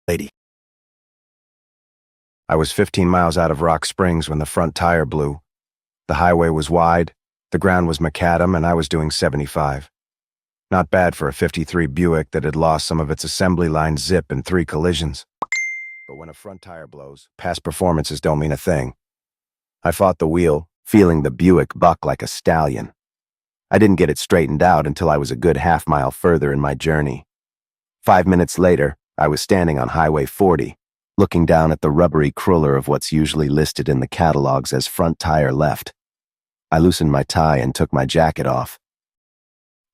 lady. I was 15 miles out of Rock Springs when the front tire blew. The highway was wide, the ground was macadam, and I was doing 75. Not bad for a 53 Buick that had lost some of its assembly line zip in 3 collisions. But when a front tire blows, past performances don't mean a thing. I fought the wheel, feeling the Buick buck like a stallion. I didn't get it straightened out until I was a good half-mile further in my journey. 5 minutes later, I was standing on Highway 40, looking down at the rubbery cruller of what's usually listed in the catalogs as front tire left. I loosened my tie and took my jacket off.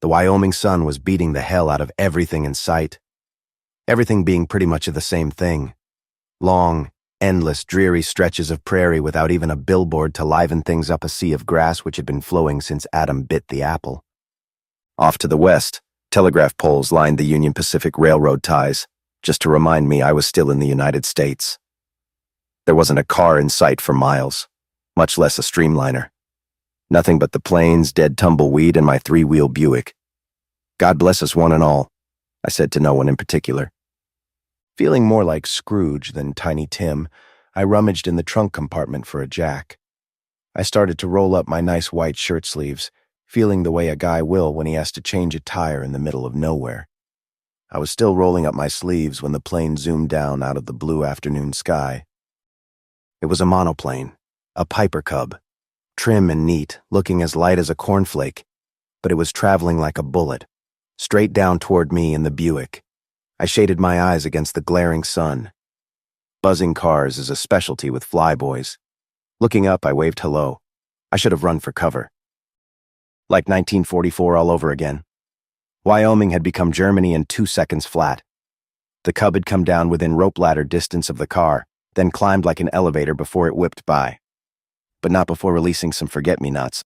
The Wyoming sun was beating the hell out of everything in sight. Everything being pretty much of the same thing. Long, endless, dreary stretches of prairie without even a billboard to liven things up, a sea of grass which had been flowing since Adam bit the apple. Off to the west, telegraph poles lined the Union Pacific Railroad ties, just to remind me I was still in the United States. There wasn't a car in sight for miles, much less a streamliner. Nothing but the plains, dead tumbleweed, and my 3-wheel Buick. God bless us one and all, I said to no one in particular. Feeling more like Scrooge than Tiny Tim, I rummaged in the trunk compartment for a jack. I started to roll up my nice white shirt sleeves, feeling the way a guy will when he has to change a tire in the middle of nowhere. I was still rolling up my sleeves when the plane zoomed down out of the blue afternoon sky. It was a monoplane, a Piper Cub, trim and neat, looking as light as a cornflake, but it was traveling like a bullet, straight down toward me in the Buick. I shaded my eyes against the glaring sun. Buzzing cars is a specialty with flyboys. Looking up, I waved hello. I should have run for cover. Like 1944 all over again. Wyoming had become Germany in 2 seconds flat. The Cub had come down within rope ladder distance of the car, then climbed like an elevator before it whipped by. But not before releasing some forget-me-nots.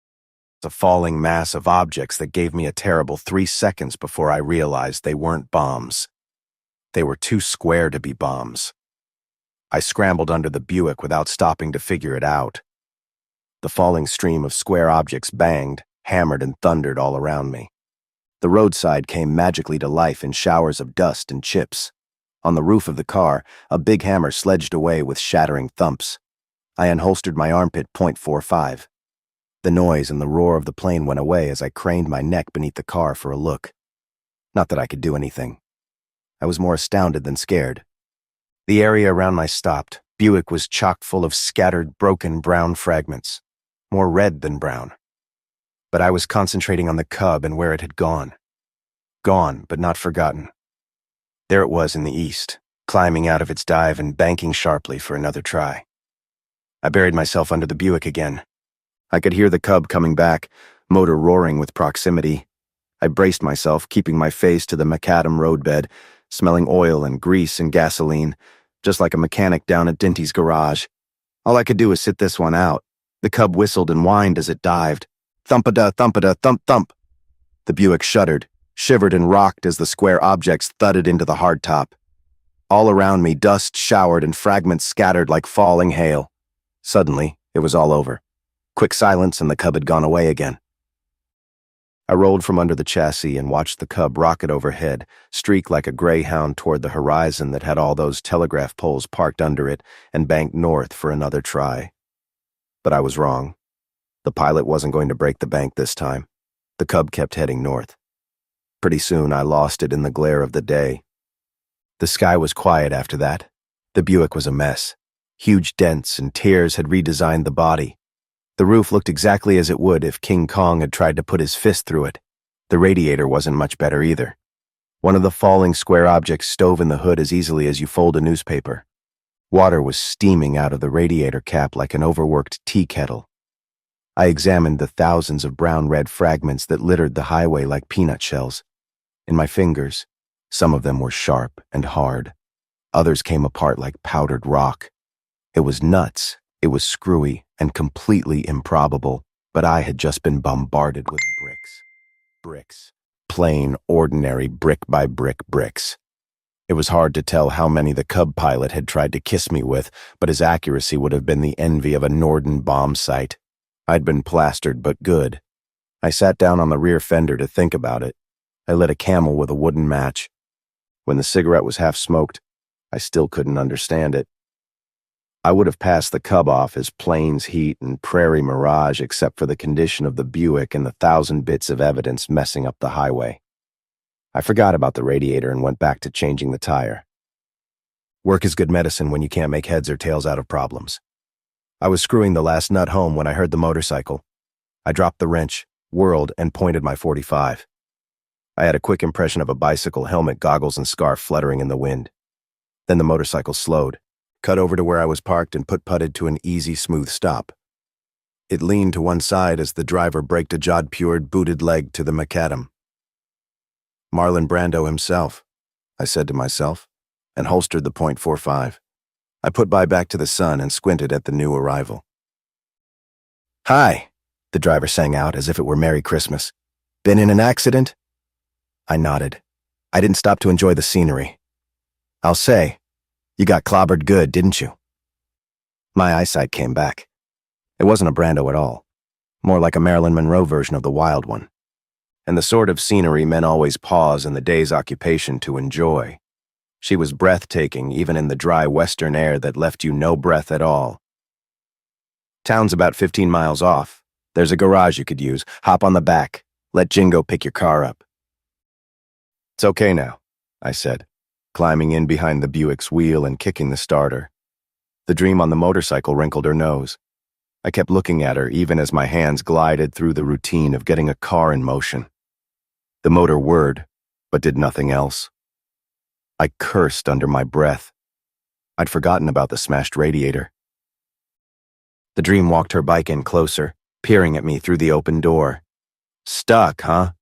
A falling mass of objects that gave me a terrible 3 seconds before I realized they weren't bombs. They were too square to be bombs. I scrambled under the Buick without stopping to figure it out. The falling stream of square objects banged, hammered, and thundered all around me. The roadside came magically to life in showers of dust and chips. On the roof of the car, a big hammer sledged away with shattering thumps. I unholstered my armpit .45. The noise and the roar of the plane went away as I craned my neck beneath the car for a look. Not that I could do anything. I was more astounded than scared. The area around my stopped Buick was chock full of scattered, broken brown fragments, more red than brown. But I was concentrating on the Cub and where it had gone. Gone, but not forgotten. There it was in the east, climbing out of its dive and banking sharply for another try. I buried myself under the Buick again. I could hear the Cub coming back, motor roaring with proximity. I braced myself, keeping my face to the macadam roadbed, smelling oil and grease and gasoline, just like a mechanic down at Dinty's garage. All I could do was sit this one out. The Cub whistled and whined as it dived. Thumpada, thumpada, thump, thump. The Buick shuddered, shivered and rocked as the square objects thudded into the hardtop. All around me, dust showered and fragments scattered like falling hail. Suddenly, it was all over. Quick silence and the Cub had gone away again. I rolled from under the chassis and watched the Cub rocket overhead, streak like a greyhound toward the horizon that had all those telegraph poles parked under it, and banked north for another try. But I was wrong. The pilot wasn't going to break the bank this time. The Cub kept heading north. Pretty soon I lost it in the glare of the day. The sky was quiet after that. The Buick was a mess. Huge dents and tears had redesigned the body. The roof looked exactly as it would if King Kong had tried to put his fist through it. The radiator wasn't much better either. One of the falling square objects stove in the hood as easily as you fold a newspaper. Water was steaming out of the radiator cap like an overworked tea kettle. I examined the thousands of brown-red fragments that littered the highway like peanut shells. In my fingers, some of them were sharp and hard. Others came apart like powdered rock. It was nuts, it was screwy, and completely improbable, but I had just been bombarded with bricks. Bricks. Plain, ordinary, brick-by-brick bricks. It was hard to tell how many the Cub pilot had tried to kiss me with, but his accuracy would have been the envy of a Norden bomb site. I'd been plastered but good. I sat down on the rear fender to think about it. I lit a Camel with a wooden match. When the cigarette was half smoked, I still couldn't understand it. I would have passed the Cub off as plains heat and prairie mirage except for the condition of the Buick and the 1,000 bits of evidence messing up the highway. I forgot about the radiator and went back to changing the tire. Work is good medicine when you can't make heads or tails out of problems. I was screwing the last nut home when I heard the motorcycle. I dropped the wrench, whirled, and pointed my .45. I had a quick impression of a bicycle helmet, goggles, and scarf fluttering in the wind. Then the motorcycle slowed, cut over to where I was parked, and putted to an easy, smooth stop. It leaned to one side as the driver braked a jod-pured, booted leg to the macadam. Marlon Brando himself, I said to myself, and holstered the .45. I put by back to the sun and squinted at the new arrival. "Hi," the driver sang out as if it were Merry Christmas. "Been in an accident?" I nodded. I didn't stop to enjoy the scenery. "I'll say, you got clobbered good, didn't you?" My eyesight came back. It wasn't a Brando at all. More like a Marilyn Monroe version of the wild one. And the sort of scenery men always pause in the day's occupation to enjoy. She was breathtaking even in the dry western air that left you no breath at all. "Town's about 15 miles off. There's a garage you could use. Hop on the back. Let Jingo pick your car up." "It's okay now," I said, climbing in behind the Buick's wheel and kicking the starter. The dream on the motorcycle wrinkled her nose. I kept looking at her even as my hands glided through the routine of getting a car in motion. The motor whirred, but did nothing else. I cursed under my breath. I'd forgotten about the smashed radiator. The dream walked her bike in closer, peering at me through the open door. "Stuck, huh?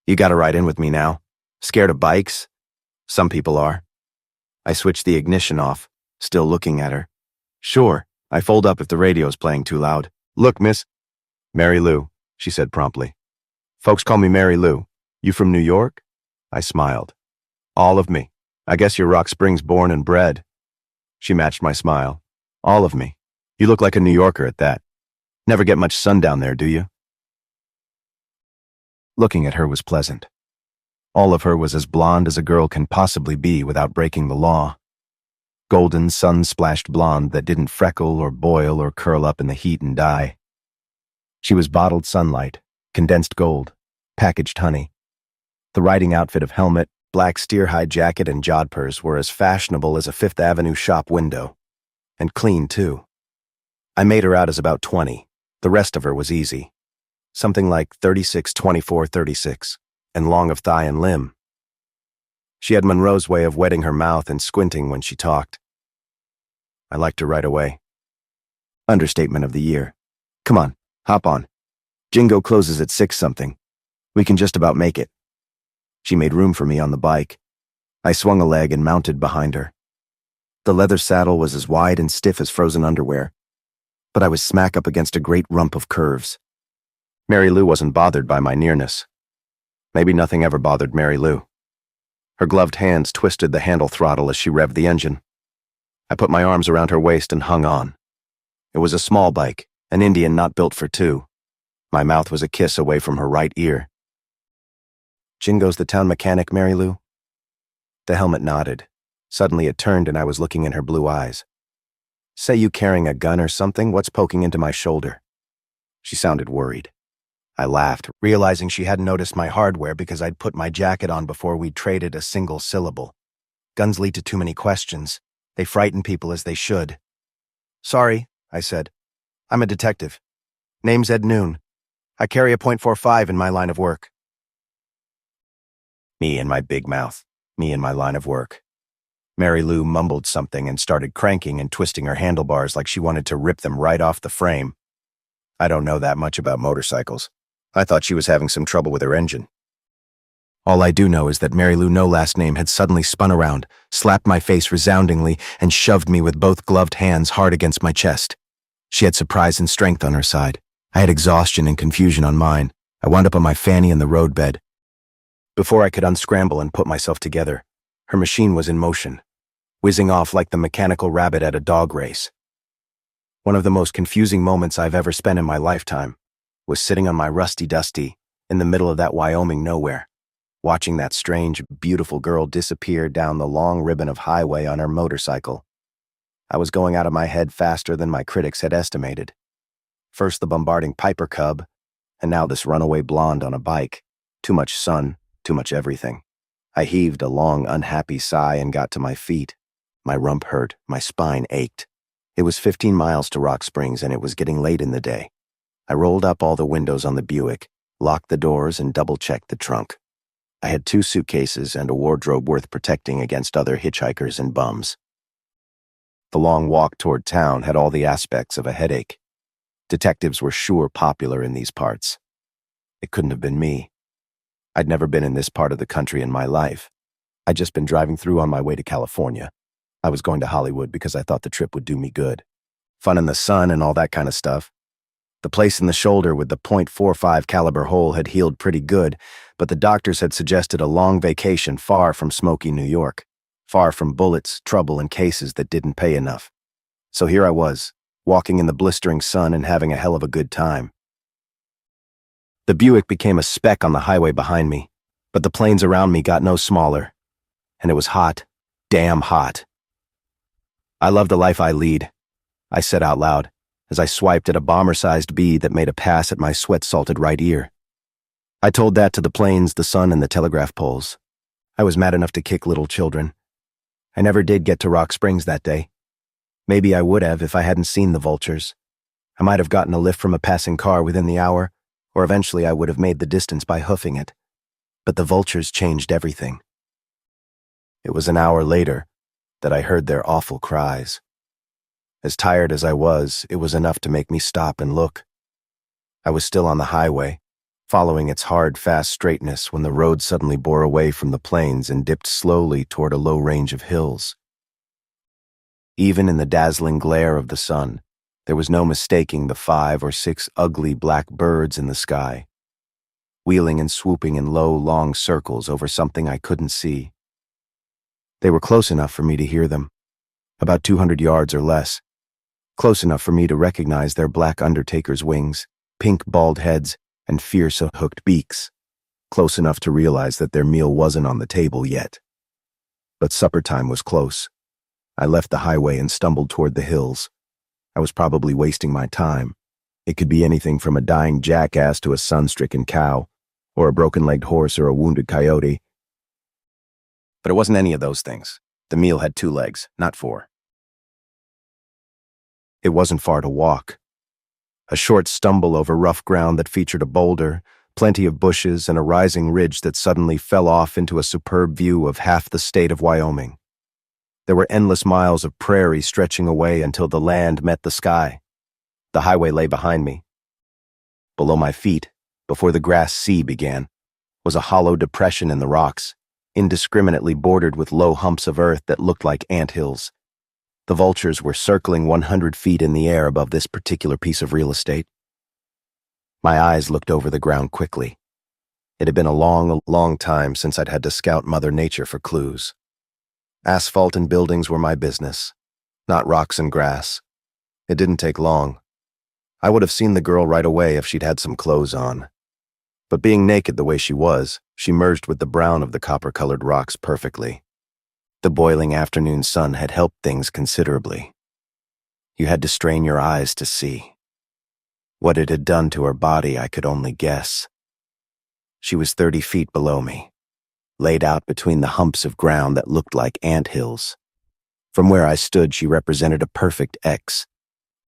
You gotta ride in with me now. Scared of bikes? Some people are." I switched the ignition off, still looking at her. "Sure, I fold up if the radio's playing too loud. Look, miss." "Mary Lou," she said promptly. "Folks call me Mary Lou. You from New York?" I smiled. "All of me. I guess you're Rock Springs born and bred." She matched my smile. "All of me. You look like a New Yorker at that. Never get much sun down there, do you?" Looking at her was pleasant. All of her was as blonde as a girl can possibly be without breaking the law. Golden, sun-splashed blonde that didn't freckle or boil or curl up in the heat and die. She was bottled sunlight, condensed gold, packaged honey. The riding outfit of helmet, black steer-hide jacket, and jodhpurs were as fashionable as a Fifth Avenue shop window. And clean, too. I made her out as about 20. The rest of her was easy. Something like 36, 24, 36, and long of thigh and limb. She had Monroe's way of wetting her mouth and squinting when she talked. I liked her right away. Understatement of the year. "Come on, hop on. Jingo closes at 6-something. We can just about make it." She made room for me on the bike. I swung a leg and mounted behind her. The leather saddle was as wide and stiff as frozen underwear, but I was smack up against a great rump of curves. Mary Lou wasn't bothered by my nearness. Maybe nothing ever bothered Mary Lou. Her gloved hands twisted the handle throttle as she revved the engine. I put my arms around her waist and hung on. It was a small bike, an Indian not built for two. My mouth was a kiss away from her right ear. "Jingo's the town mechanic, Mary Lou?" The helmet nodded. Suddenly it turned and I was looking in her blue eyes. "Say you carrying a gun or something? What's poking into my shoulder?" She sounded worried. I laughed, realizing she hadn't noticed my hardware because I'd put my jacket on before we'd traded a single syllable. Guns lead to too many questions. They frighten people as they should. "Sorry," I said. "I'm a detective. Name's Ed Noon. I carry a .45 in my line of work." Me and my big mouth. Me and my line of work. Mary Lou mumbled something and started cranking and twisting her handlebars like she wanted to rip them right off the frame. I don't know that much about motorcycles. I thought she was having some trouble with her engine. All I do know is that Mary Lou No Last Name had suddenly spun around, slapped my face resoundingly, and shoved me with both gloved hands hard against my chest. She had surprise and strength on her side. I had exhaustion and confusion on mine. I wound up on my fanny in the roadbed. Before I could unscramble and put myself together, her machine was in motion, whizzing off like the mechanical rabbit at a dog race. One of the most confusing moments I've ever spent in my lifetime was sitting on my rusty dusty in the middle of that Wyoming nowhere. watching that strange, beautiful girl disappear down the long ribbon of highway on her motorcycle. I was going out of my head faster than my critics had estimated. First the bombarding Piper Cub, and now this runaway blonde on a bike. Too much sun, too much everything. I heaved a long, unhappy sigh and got to my feet. My rump hurt, my spine ached. It was 15 miles to Rock Springs, and it was getting late in the day. I rolled up all the windows on the Buick, locked the doors, and double-checked the trunk. I had 2 suitcases and a wardrobe worth protecting against other hitchhikers and bums. The long walk toward town had all the aspects of a headache. Detectives were sure popular in these parts. It couldn't have been me. I'd never been in this part of the country in my life. I'd just been driving through on my way to California. I was going to Hollywood because I thought the trip would do me good. Fun in the sun and all that kind of stuff. The place in the shoulder with the .45 caliber hole had healed pretty good, but the doctors had suggested a long vacation far from smoky New York, far from bullets, trouble, and cases that didn't pay enough. So here I was, walking in the blistering sun and having a hell of a good time. The Buick became a speck on the highway behind me, but the planes around me got no smaller, and it was hot, damn hot. I love the life I lead, I said out loud, as I swiped at a bomber-sized bee that made a pass at my sweat-salted right ear. I told that to the planes, the sun, and the telegraph poles. I was mad enough to kick little children. I never did get to Rock Springs that day. Maybe I would have if I hadn't seen the vultures. I might have gotten a lift from a passing car within the hour, or eventually I would have made the distance by hoofing it. But the vultures changed everything. It was an hour later that I heard their awful cries. As tired as I was, it was enough to make me stop and look. I was still on the highway, following its hard, fast straightness when the road suddenly bore away from the plains and dipped slowly toward a low range of hills. Even in the dazzling glare of the sun, there was no mistaking the 5 or 6 ugly black birds in the sky, wheeling and swooping in low, long circles over something I couldn't see. They were close enough for me to hear them, about 200 yards or less, close enough for me to recognize their black undertaker's wings, pink bald heads, and fierce hooked beaks, close enough to realize that their meal wasn't on the table yet. But supper time was close. I left the highway and stumbled toward the hills. I was probably wasting my time. It could be anything from a dying jackass to a sun-stricken cow, or a broken-legged horse or a wounded coyote. But it wasn't any of those things. The meal had 2 legs, not 4. It wasn't far to walk. A short stumble over rough ground that featured a boulder, plenty of bushes, and a rising ridge that suddenly fell off into a superb view of half the state of Wyoming. There were endless miles of prairie stretching away until the land met the sky. The highway lay behind me. Below my feet, before the grass sea began, was a hollow depression in the rocks, indiscriminately bordered with low humps of earth that looked like anthills. The vultures were circling 100 feet in the air above this particular piece of real estate. My eyes looked over the ground quickly. It had been a long, long time since I'd had to scout Mother Nature for clues. Asphalt and buildings were my business, not rocks and grass. It didn't take long. I would have seen the girl right away if she'd had some clothes on. But being naked the way she was, she merged with the brown of the copper-colored rocks perfectly. The boiling afternoon sun had helped things considerably. You had to strain your eyes to see. What it had done to her body, I could only guess. She was 30 feet below me, laid out between the humps of ground that looked like anthills. From where I stood, she represented a perfect X.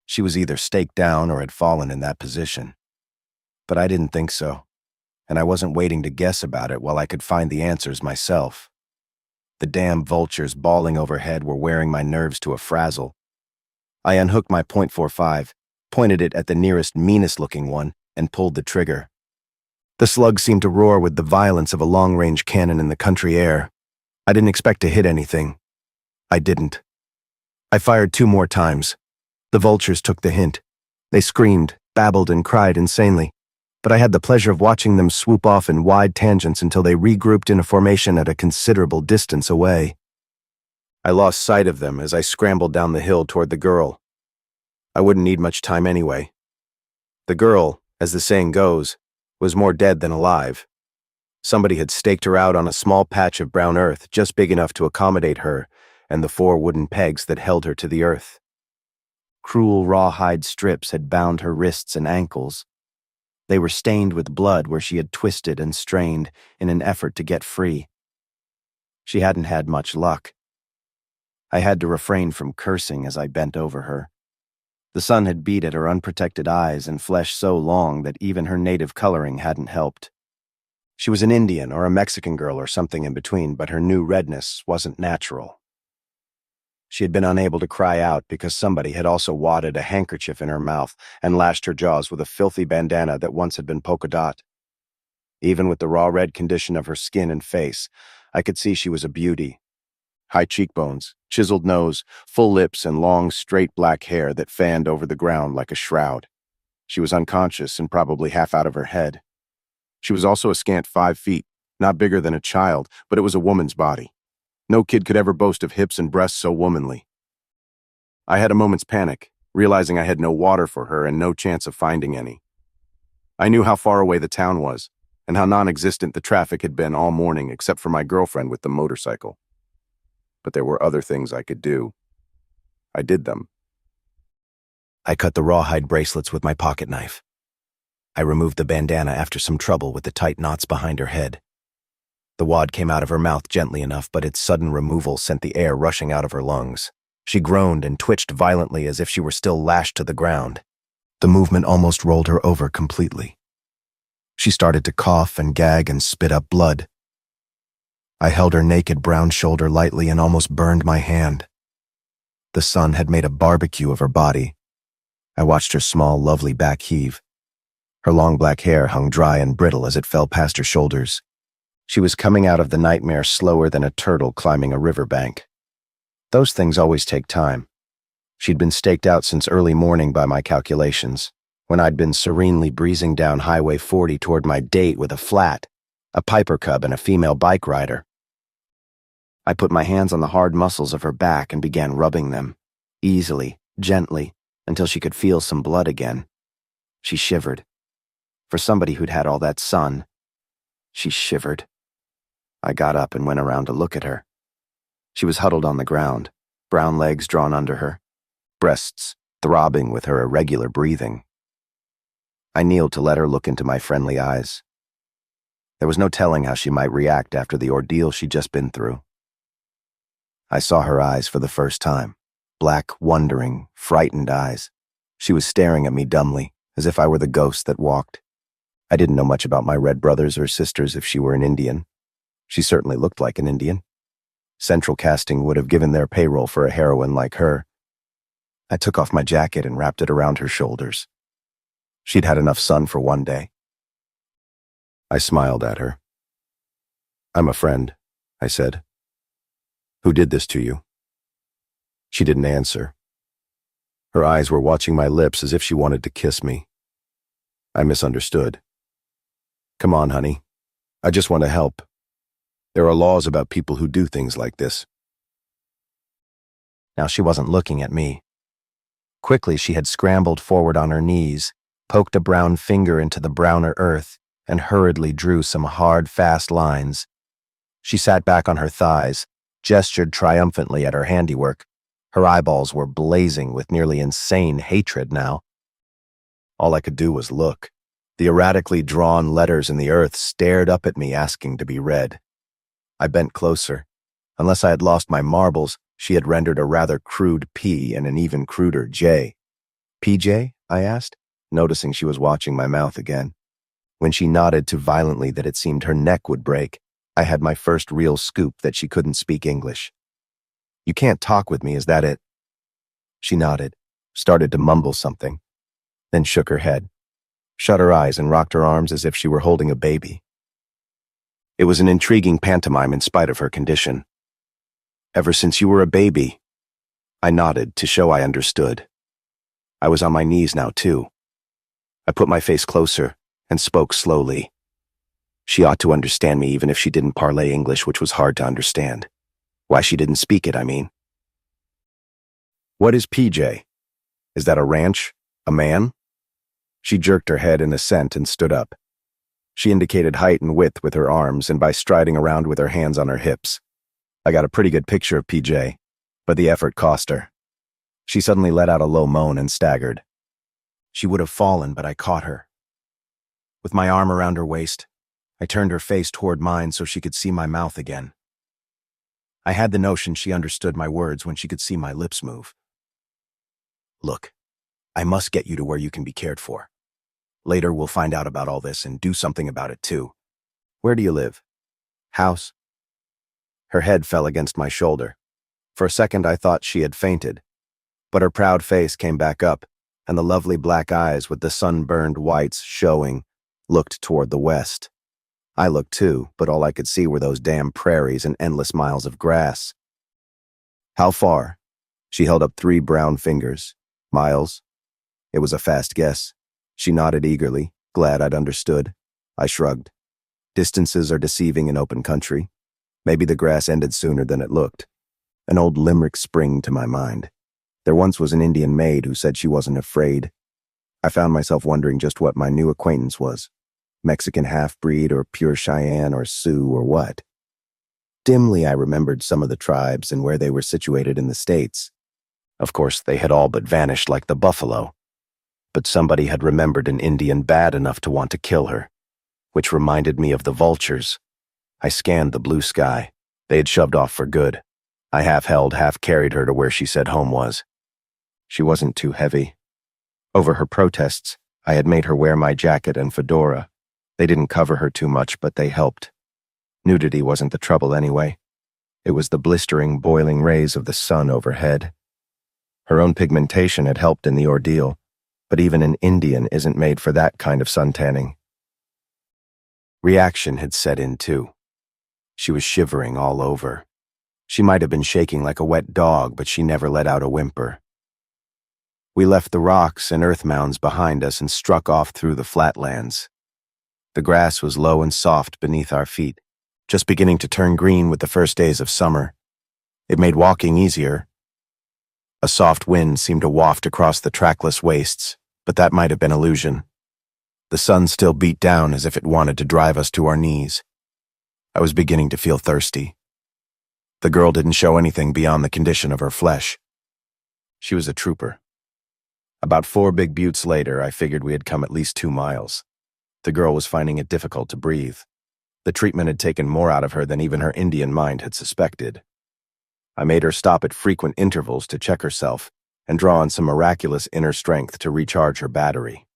She was either staked down or had fallen in that position. But I didn't think so, and I wasn't waiting to guess about it while I could find the answers myself. The damn vultures bawling overhead were wearing my nerves to a frazzle. I unhooked my .45, pointed it at the nearest meanest-looking one, and pulled the trigger. The slug seemed to roar with the violence of a long-range cannon in the country air. I didn't expect to hit anything. I didn't. I fired 2 more times. The vultures took the hint. They screamed, babbled, and cried insanely, but I had the pleasure of watching them swoop off in wide tangents until they regrouped in a formation at a considerable distance away. I lost sight of them as I scrambled down the hill toward the girl. I wouldn't need much time anyway. The girl, as the saying goes, was more dead than alive. Somebody had staked her out on a small patch of brown earth just big enough to accommodate her and the 4 wooden pegs that held her to the earth. Cruel rawhide strips had bound her wrists and ankles. They were stained with blood where she had twisted and strained in an effort to get free. She hadn't had much luck. I had to refrain from cursing as I bent over her. The sun had beat at her unprotected eyes and flesh so long that even her native coloring hadn't helped. She was an Indian or a Mexican girl or something in between, but her new redness wasn't natural. She had been unable to cry out because somebody had also wadded a handkerchief in her mouth and lashed her jaws with a filthy bandana that once had been polka dot. Even with the raw red condition of her skin and face, I could see she was a beauty. High cheekbones, chiseled nose, full lips, and long, straight black hair that fanned over the ground like a shroud. She was unconscious and probably half out of her head. She was also a scant 5 feet, not bigger than a child, but it was a woman's body. No kid could ever boast of hips and breasts so womanly. I had a moment's panic, realizing I had no water for her and no chance of finding any. I knew how far away the town was, and how non-existent the traffic had been all morning except for my girlfriend with the motorcycle. But there were other things I could do. I did them. I cut the rawhide bracelets with my pocket knife. I removed the bandana after some trouble with the tight knots behind her head. The wad came out of her mouth gently enough, but its sudden removal sent the air rushing out of her lungs. She groaned and twitched violently as if she were still lashed to the ground. The movement almost rolled her over completely. She started to cough and gag and spit up blood. I held her naked brown shoulder lightly and almost burned my hand. The sun had made a barbecue of her body. I watched her small, lovely back heave. Her long black hair hung dry and brittle as it fell past her shoulders. She was coming out of the nightmare slower than a turtle climbing a riverbank. Those things always take time. She'd been staked out since early morning by my calculations, when I'd been serenely breezing down Highway 40 toward my date with a flat, a Piper cub, and a female bike rider. I put my hands on the hard muscles of her back and began rubbing them, easily, gently, until she could feel some blood again. She shivered. For somebody who'd had all that sun, she shivered. I got up and went around to look at her. She was huddled on the ground, brown legs drawn under her, breasts throbbing with her irregular breathing. I kneeled to let her look into my friendly eyes. There was no telling how she might react after the ordeal she'd just been through. I saw her eyes for the first time, black, wondering, frightened eyes. She was staring at me dumbly, as if I were the ghost that walked. I didn't know much about my red brothers or sisters if she were an Indian. She certainly looked like an Indian. Central Casting would have given their payroll for a heroine like her. I took off my jacket and wrapped it around her shoulders. She'd had enough sun for one day. I smiled at her. "I'm a friend," I said. "Who did this to you?" She didn't answer. Her eyes were watching my lips as if she wanted to kiss me. I misunderstood. "Come on, honey. I just want to help. There are laws about people who do things like this." Now she wasn't looking at me. Quickly she had scrambled forward on her knees, poked a brown finger into the browner earth, and hurriedly drew some hard, fast lines. She sat back on her thighs, gestured triumphantly at her handiwork. Her eyeballs were blazing with nearly insane hatred now. All I could do was look. The erratically drawn letters in the earth stared up at me, asking to be read. I bent closer. Unless I had lost my marbles, she had rendered a rather crude P and an even cruder J. "PJ?" I asked, noticing she was watching my mouth again. When she nodded too violently that it seemed her neck would break, I had my first real scoop that she couldn't speak English. "You can't talk with me, is that it?" She nodded, started to mumble something, then shook her head, shut her eyes and rocked her arms as if she were holding a baby. It was an intriguing pantomime in spite of her condition. "Ever since you were a baby." I nodded to show I understood. I was on my knees now, too. I put my face closer and spoke slowly. She ought to understand me even if she didn't parlay English, which was hard to understand. Why she didn't speak it, I mean. "What is PJ? Is that a ranch? A man?" She jerked her head in assent and stood up. She indicated height and width with her arms and by striding around with her hands on her hips. I got a pretty good picture of PJ, but the effort cost her. She suddenly let out a low moan and staggered. She would have fallen, but I caught her. With my arm around her waist, I turned her face toward mine so she could see my mouth again. I had the notion she understood my words when she could see my lips move. Look, I must get you to where you can be cared for. Later we'll find out about all this and do something about it too. Where do you live? House? Her head fell against my shoulder. For a second I thought she had fainted, but her proud face came back up, and the lovely black eyes with the sunburned whites showing looked toward the west. I looked too, but all I could see were those damn prairies and endless miles of grass. How far? She held up 3 brown fingers. Miles? It was a fast guess. She nodded eagerly, glad I'd understood. I shrugged. Distances are deceiving in open country. Maybe the grass ended sooner than it looked. An old limerick sprang to my mind. There once was an Indian maid who said she wasn't afraid. I found myself wondering just what my new acquaintance was. Mexican half-breed or pure Cheyenne or Sioux or what? Dimly I remembered some of the tribes and where they were situated in the States. Of course, they had all but vanished like the buffalo. But somebody had remembered an Indian bad enough to want to kill her, which reminded me of the vultures. I scanned the blue sky. They had shoved off for good. I half-held, half-carried her to where she said home was. She wasn't too heavy. Over her protests, I had made her wear my jacket and fedora. They didn't cover her too much, but they helped. Nudity wasn't the trouble anyway. It was the blistering, boiling rays of the sun overhead. Her own pigmentation had helped in the ordeal, but even an Indian isn't made for that kind of suntanning. Reaction had set in too. She was shivering all over. She might have been shaking like a wet dog, but she never let out a whimper. We left the rocks and earth mounds behind us and struck off through the flatlands. The grass was low and soft beneath our feet, just beginning to turn green with the first days of summer. It made walking easier. A soft wind seemed to waft across the trackless wastes, but that might have been illusion. The sun still beat down as if it wanted to drive us to our knees. I was beginning to feel thirsty. The girl didn't show anything beyond the condition of her flesh. She was a trooper. About 4 big buttes later, I figured we had come at least 2 miles. The girl was finding it difficult to breathe. The treatment had taken more out of her than even her Indian mind had suspected. I made her stop at frequent intervals to check herself and draw on some miraculous inner strength to recharge her battery.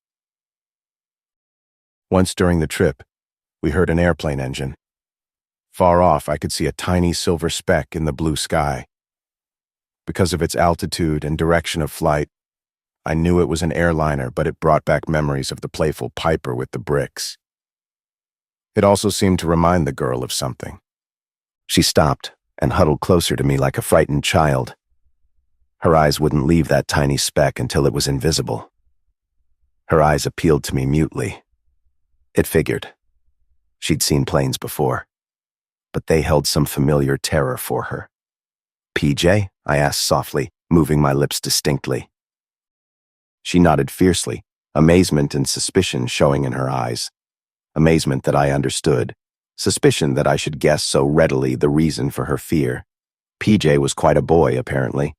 Once during the trip, we heard an airplane engine. Far off, I could see a tiny silver speck in the blue sky. Because of its altitude and direction of flight, I knew it was an airliner, but it brought back memories of the playful Piper with the bricks. It also seemed to remind the girl of something. She stopped and huddled closer to me like a frightened child. Her eyes wouldn't leave that tiny speck until it was invisible. Her eyes appealed to me mutely. It figured. She'd seen planes before, but they held some familiar terror for her. "PJ?" I asked softly, moving my lips distinctly. She nodded fiercely, amazement and suspicion showing in her eyes. Amazement that I understood, suspicion that I should guess so readily the reason for her fear. PJ was quite a boy, apparently.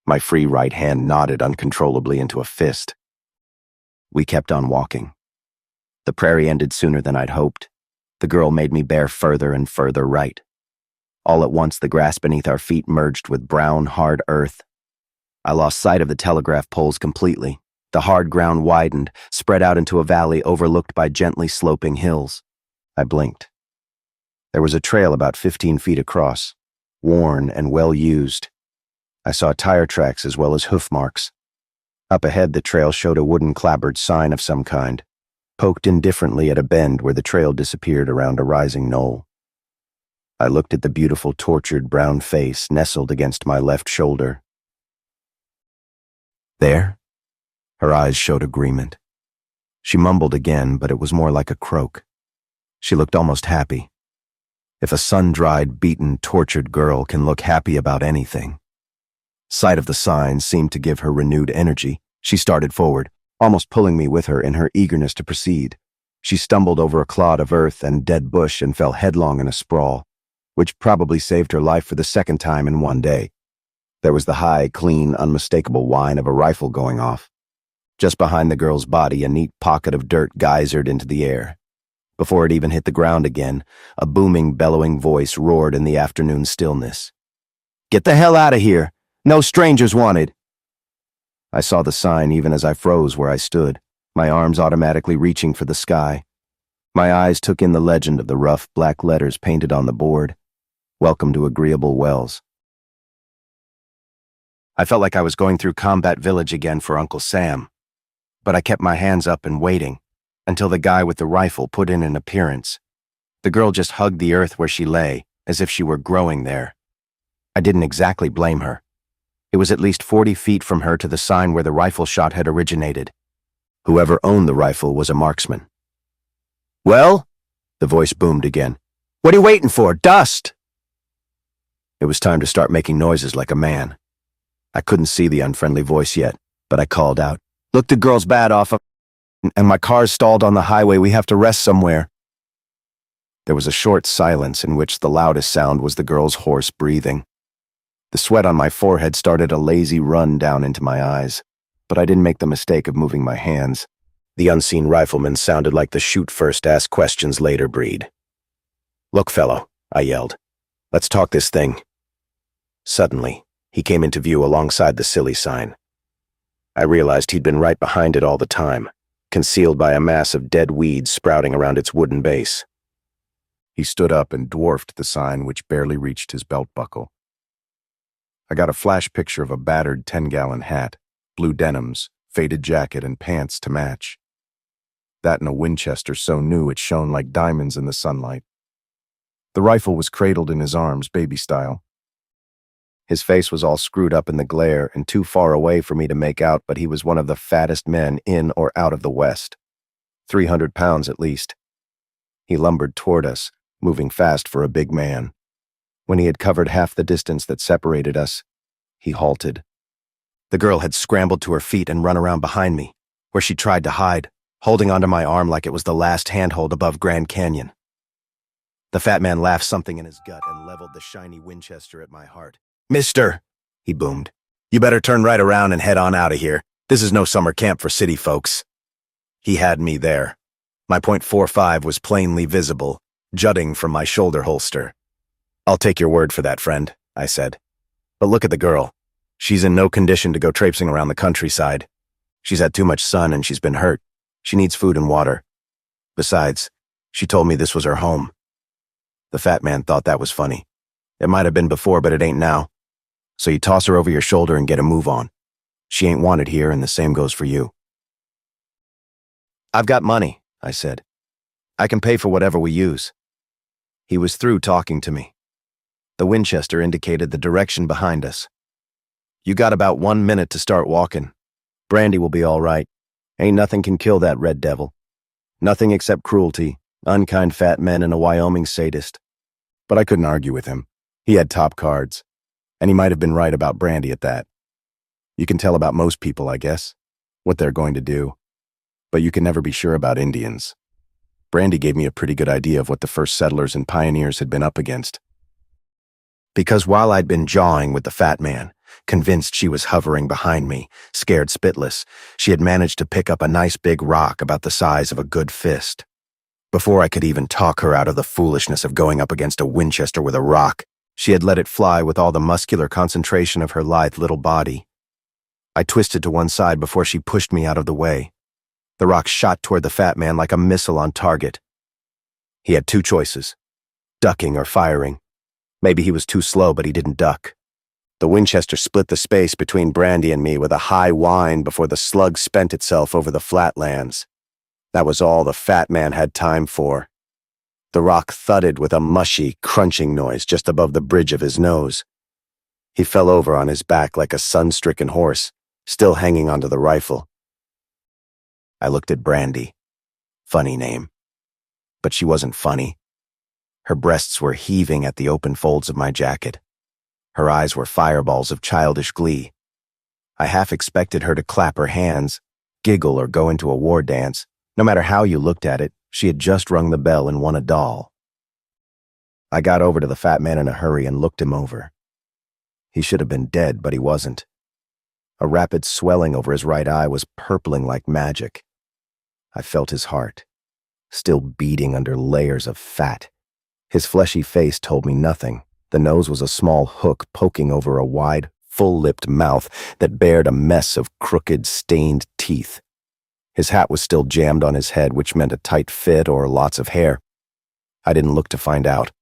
My free right hand nodded uncontrollably into a fist. We kept on walking. The prairie ended sooner than I'd hoped. The girl made me bear further and further right. All at once, the grass beneath our feet merged with brown, hard earth. I lost sight of the telegraph poles completely. The hard ground widened, spread out into a valley overlooked by gently sloping hills. I blinked. There was a trail about 15 feet across, worn and well used. I saw tire tracks as well as hoof marks. Up ahead, the trail showed a wooden clapboard sign of some kind, poked indifferently at a bend where the trail disappeared around a rising knoll. I looked at the beautiful, tortured brown face nestled against my left shoulder. "There?" Her eyes showed agreement. She mumbled again, but it was more like a croak. She looked almost happy. If a sun-dried, beaten, tortured girl can look happy about anything. Sight of the sign seemed to give her renewed energy. She started forward, almost pulling me with her in her eagerness to proceed. She stumbled over a clod of earth and dead bush and fell headlong in a sprawl, which probably saved her life for the second time in one day. There was the high, clean, unmistakable whine of a rifle going off. Just behind the girl's body, a neat pocket of dirt geysered into the air. Before it even hit the ground again, a booming, bellowing voice roared in the afternoon stillness. "Get the hell out of here! No strangers wanted!" I saw the sign even as I froze where I stood, my arms automatically reaching for the sky. My eyes took in the legend of the rough black letters painted on the board. Welcome to Agreeable Wells. I felt like I was going through Combat Village again for Uncle Sam, but I kept my hands up and waiting until the guy with the rifle put in an appearance. The girl just hugged the earth where she lay, as if she were growing there. I didn't exactly blame her. It was at least 40 feet from her to the sign where the rifle shot had originated. Whoever owned the rifle was a marksman. "Well?" The voice boomed again. "What are you waiting for? Dust!" It was time to start making noises like a man. I couldn't see the unfriendly voice yet, but I called out, "Look, the girl's bad off, and my car's stalled on the highway. We have to rest somewhere." There was a short silence in which the loudest sound was the girl's hoarse breathing. The sweat on my forehead started a lazy run down into my eyes, but I didn't make the mistake of moving my hands. The unseen rifleman sounded like the shoot first, ask questions later breed. "Look, fellow," I yelled. "Let's talk this thing." Suddenly, he came into view alongside the silly sign. I realized he'd been right behind it all the time, concealed by a mass of dead weeds sprouting around its wooden base. He stood up and dwarfed the sign, which barely reached his belt buckle. I got a flash picture of a battered 10-gallon hat, blue denims, faded jacket, and pants to match. That and a Winchester so new it shone like diamonds in the sunlight. The rifle was cradled in his arms, baby style. His face was all screwed up in the glare and too far away for me to make out, but he was one of the fattest men in or out of the West. 300 pounds at least. He lumbered toward us, moving fast for a big man. When he had covered half the distance that separated us, he halted. The girl had scrambled to her feet and run around behind me, where she tried to hide, holding onto my arm like it was the last handhold above Grand Canyon. The fat man laughed something in his gut and leveled the shiny Winchester at my heart. "Mister," he boomed, "you better turn right around and head on out of here. This is no summer camp for city folks." He had me there. My .45 was plainly visible, jutting from my shoulder holster. "I'll take your word for that, friend," I said. "But look at the girl. She's in no condition to go traipsing around the countryside. She's had too much sun and she's been hurt. She needs food and water. Besides, she told me this was her home." The fat man thought that was funny. It might have been before, but it ain't now. So you toss her over your shoulder and get a move on. She ain't wanted here, and the same goes for you. "I've got money," I said. "I can pay for whatever we use." He was through talking to me. The Winchester indicated the direction behind us. "You got about 1 minute to start walking. Brandy will be all right. Ain't nothing can kill that red devil. Nothing except cruelty, unkind fat men, and a Wyoming sadist." But I couldn't argue with him. He had top cards. And he might have been right about Brandy at that. You can tell about most people, I guess, what they're going to do. But you can never be sure about Indians. Brandy gave me a pretty good idea of what the first settlers and pioneers had been up against. Because while I'd been jawing with the fat man, convinced she was hovering behind me, scared spitless, she had managed to pick up a nice big rock about the size of a good fist. Before I could even talk her out of the foolishness of going up against a Winchester with a rock, she had let it fly with all the muscular concentration of her lithe little body. I twisted to one side before she pushed me out of the way. The rock shot toward the fat man like a missile on target. He had two choices, ducking or firing. Maybe he was too slow, but he didn't duck. The Winchester split the space between Brandy and me with a high whine before the slug spent itself over the flatlands. That was all the fat man had time for. The rock thudded with a mushy, crunching noise just above the bridge of his nose. He fell over on his back like a sun-stricken horse, still hanging onto the rifle. I looked at Brandy. Funny name. But she wasn't funny. Her breasts were heaving at the open folds of my jacket. Her eyes were fireballs of childish glee. I half expected her to clap her hands, giggle, or go into a war dance. No matter how you looked at it, She had just rung the bell and won a doll. I got over to the fat man in a hurry and looked him over. He should have been dead, but he wasn't. A rapid swelling over his right eye was purpling like magic. I felt his heart, still beating under layers of fat. His fleshy face told me nothing. The nose was a small hook poking over a wide, full-lipped mouth that bared a mess of crooked, stained teeth. His hat was still jammed on his head, which meant a tight fit or lots of hair. I didn't look to find out.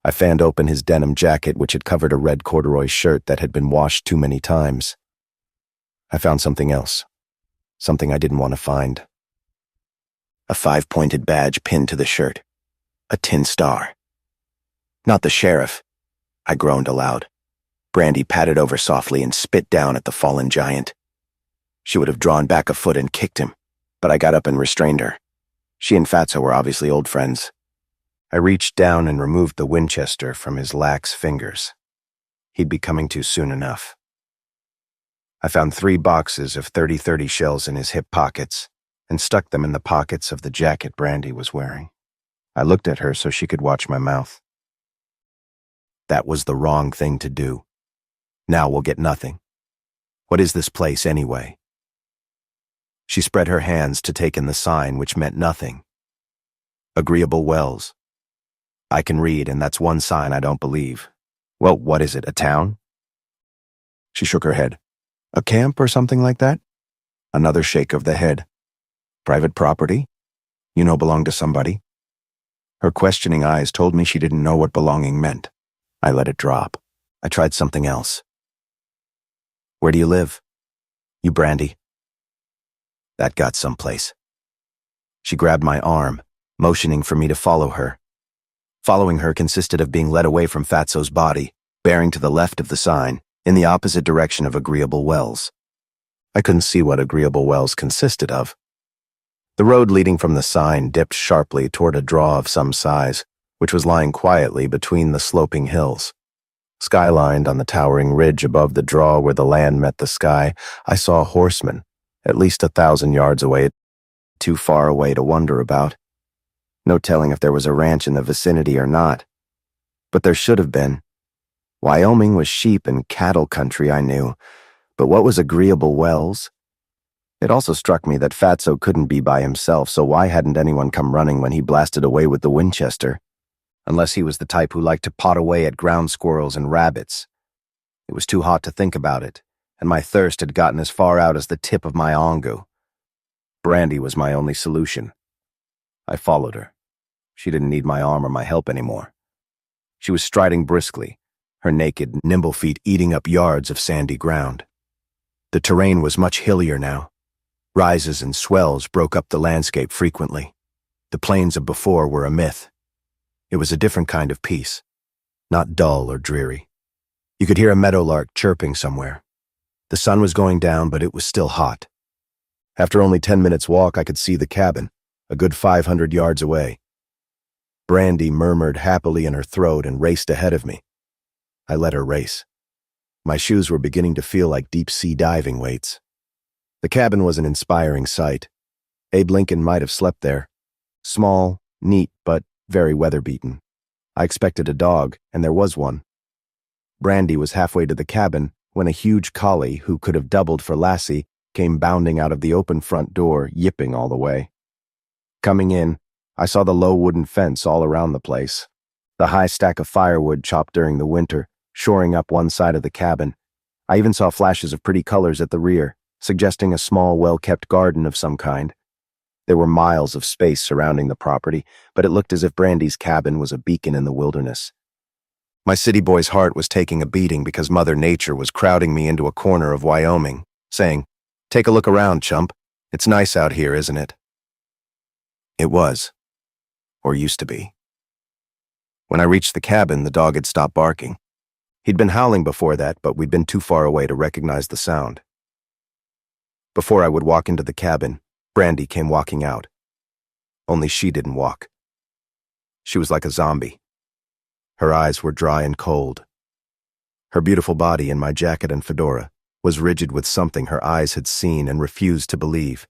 I fanned open his denim jacket, which had covered a red corduroy shirt that had been washed too many times. I found something else, something I didn't want to find. A 5-pointed badge pinned to the shirt. A tin star. Not the sheriff. I groaned aloud. Brandy patted over softly and spit down at the fallen giant. She would have drawn back a foot and kicked him, but I got up and restrained her. She and Fatso were obviously old friends. I reached down and removed the Winchester from his lax fingers. He'd be coming to soon enough. I found 3 boxes of 30-30 shells in his hip pockets and stuck them in the pockets of the jacket Brandy was wearing. I looked at her so she could watch my mouth. That was the wrong thing to do. Now we'll get nothing. What is this place anyway? She spread her hands to take in the sign, which meant nothing. Agreeable Wells. I can read, and that's one sign I don't believe. Well, what is it, a town? She shook her head. A camp or something like that? Another shake of the head. Private property? You know, belonged to somebody? Her questioning eyes told me she didn't know what belonging meant. I let it drop. I tried something else. Where do you live? You Brandy. That got someplace. She grabbed my arm, motioning for me to follow her. Following her consisted of being led away from Fatso's body, bearing to the left of the sign, in the opposite direction of Agreeable Wells. I couldn't see what Agreeable Wells consisted of. The road leading from the sign dipped sharply toward a draw of some size, which was lying quietly between the sloping hills. Skylined on the towering ridge above the draw where the land met the sky, I saw a horseman, at least 1,000 yards away, too far away to wonder about. No telling if there was a ranch in the vicinity or not. But there should have been. Wyoming was sheep and cattle country, I knew, but what was Agreeable Wells? It also struck me that Fatso couldn't be by himself, so why hadn't anyone come running when he blasted away with the Winchester? Unless he was the type who liked to pot away at ground squirrels and rabbits. It was too hot to think about it, and my thirst had gotten as far out as the tip of my ongu. Brandy was my only solution. I followed her. She didn't need my arm or my help anymore. She was striding briskly, her naked, nimble feet eating up yards of sandy ground. The terrain was much hillier now. Rises and swells broke up the landscape frequently. The plains of before were a myth. It was a different kind of peace, not dull or dreary. You could hear a meadowlark chirping somewhere. The sun was going down, but it was still hot. After only 10 minutes' walk, I could see the cabin, a good 500 yards away. Brandy murmured happily in her throat and raced ahead of me. I let her race. My shoes were beginning to feel like deep-sea diving weights. The cabin was an inspiring sight. Abe Lincoln might have slept there. Small, neat, but very weather-beaten. I expected a dog, and there was one. Brandy was halfway to the cabin when a huge collie, who could have doubled for Lassie, came bounding out of the open front door, yipping all the way. Coming in, I saw the low wooden fence all around the place, the high stack of firewood chopped during the winter, shoring up one side of the cabin. I even saw flashes of pretty colors at the rear, suggesting a small, well-kept garden of some kind. There were miles of space surrounding the property, but it looked as if Brandy's cabin was a beacon in the wilderness. My city boy's heart was taking a beating because Mother Nature was crowding me into a corner of Wyoming, saying, "Take a look around, chump. It's nice out here, isn't it?" It was, or used to be. When I reached the cabin, the dog had stopped barking. He'd been howling before that, but we'd been too far away to recognize the sound. Before I would walk into the cabin, Brandy came walking out. Only she didn't walk. She was like a zombie. Her eyes were dry and cold. Her beautiful body in my jacket and fedora was rigid with something her eyes had seen and refused to believe.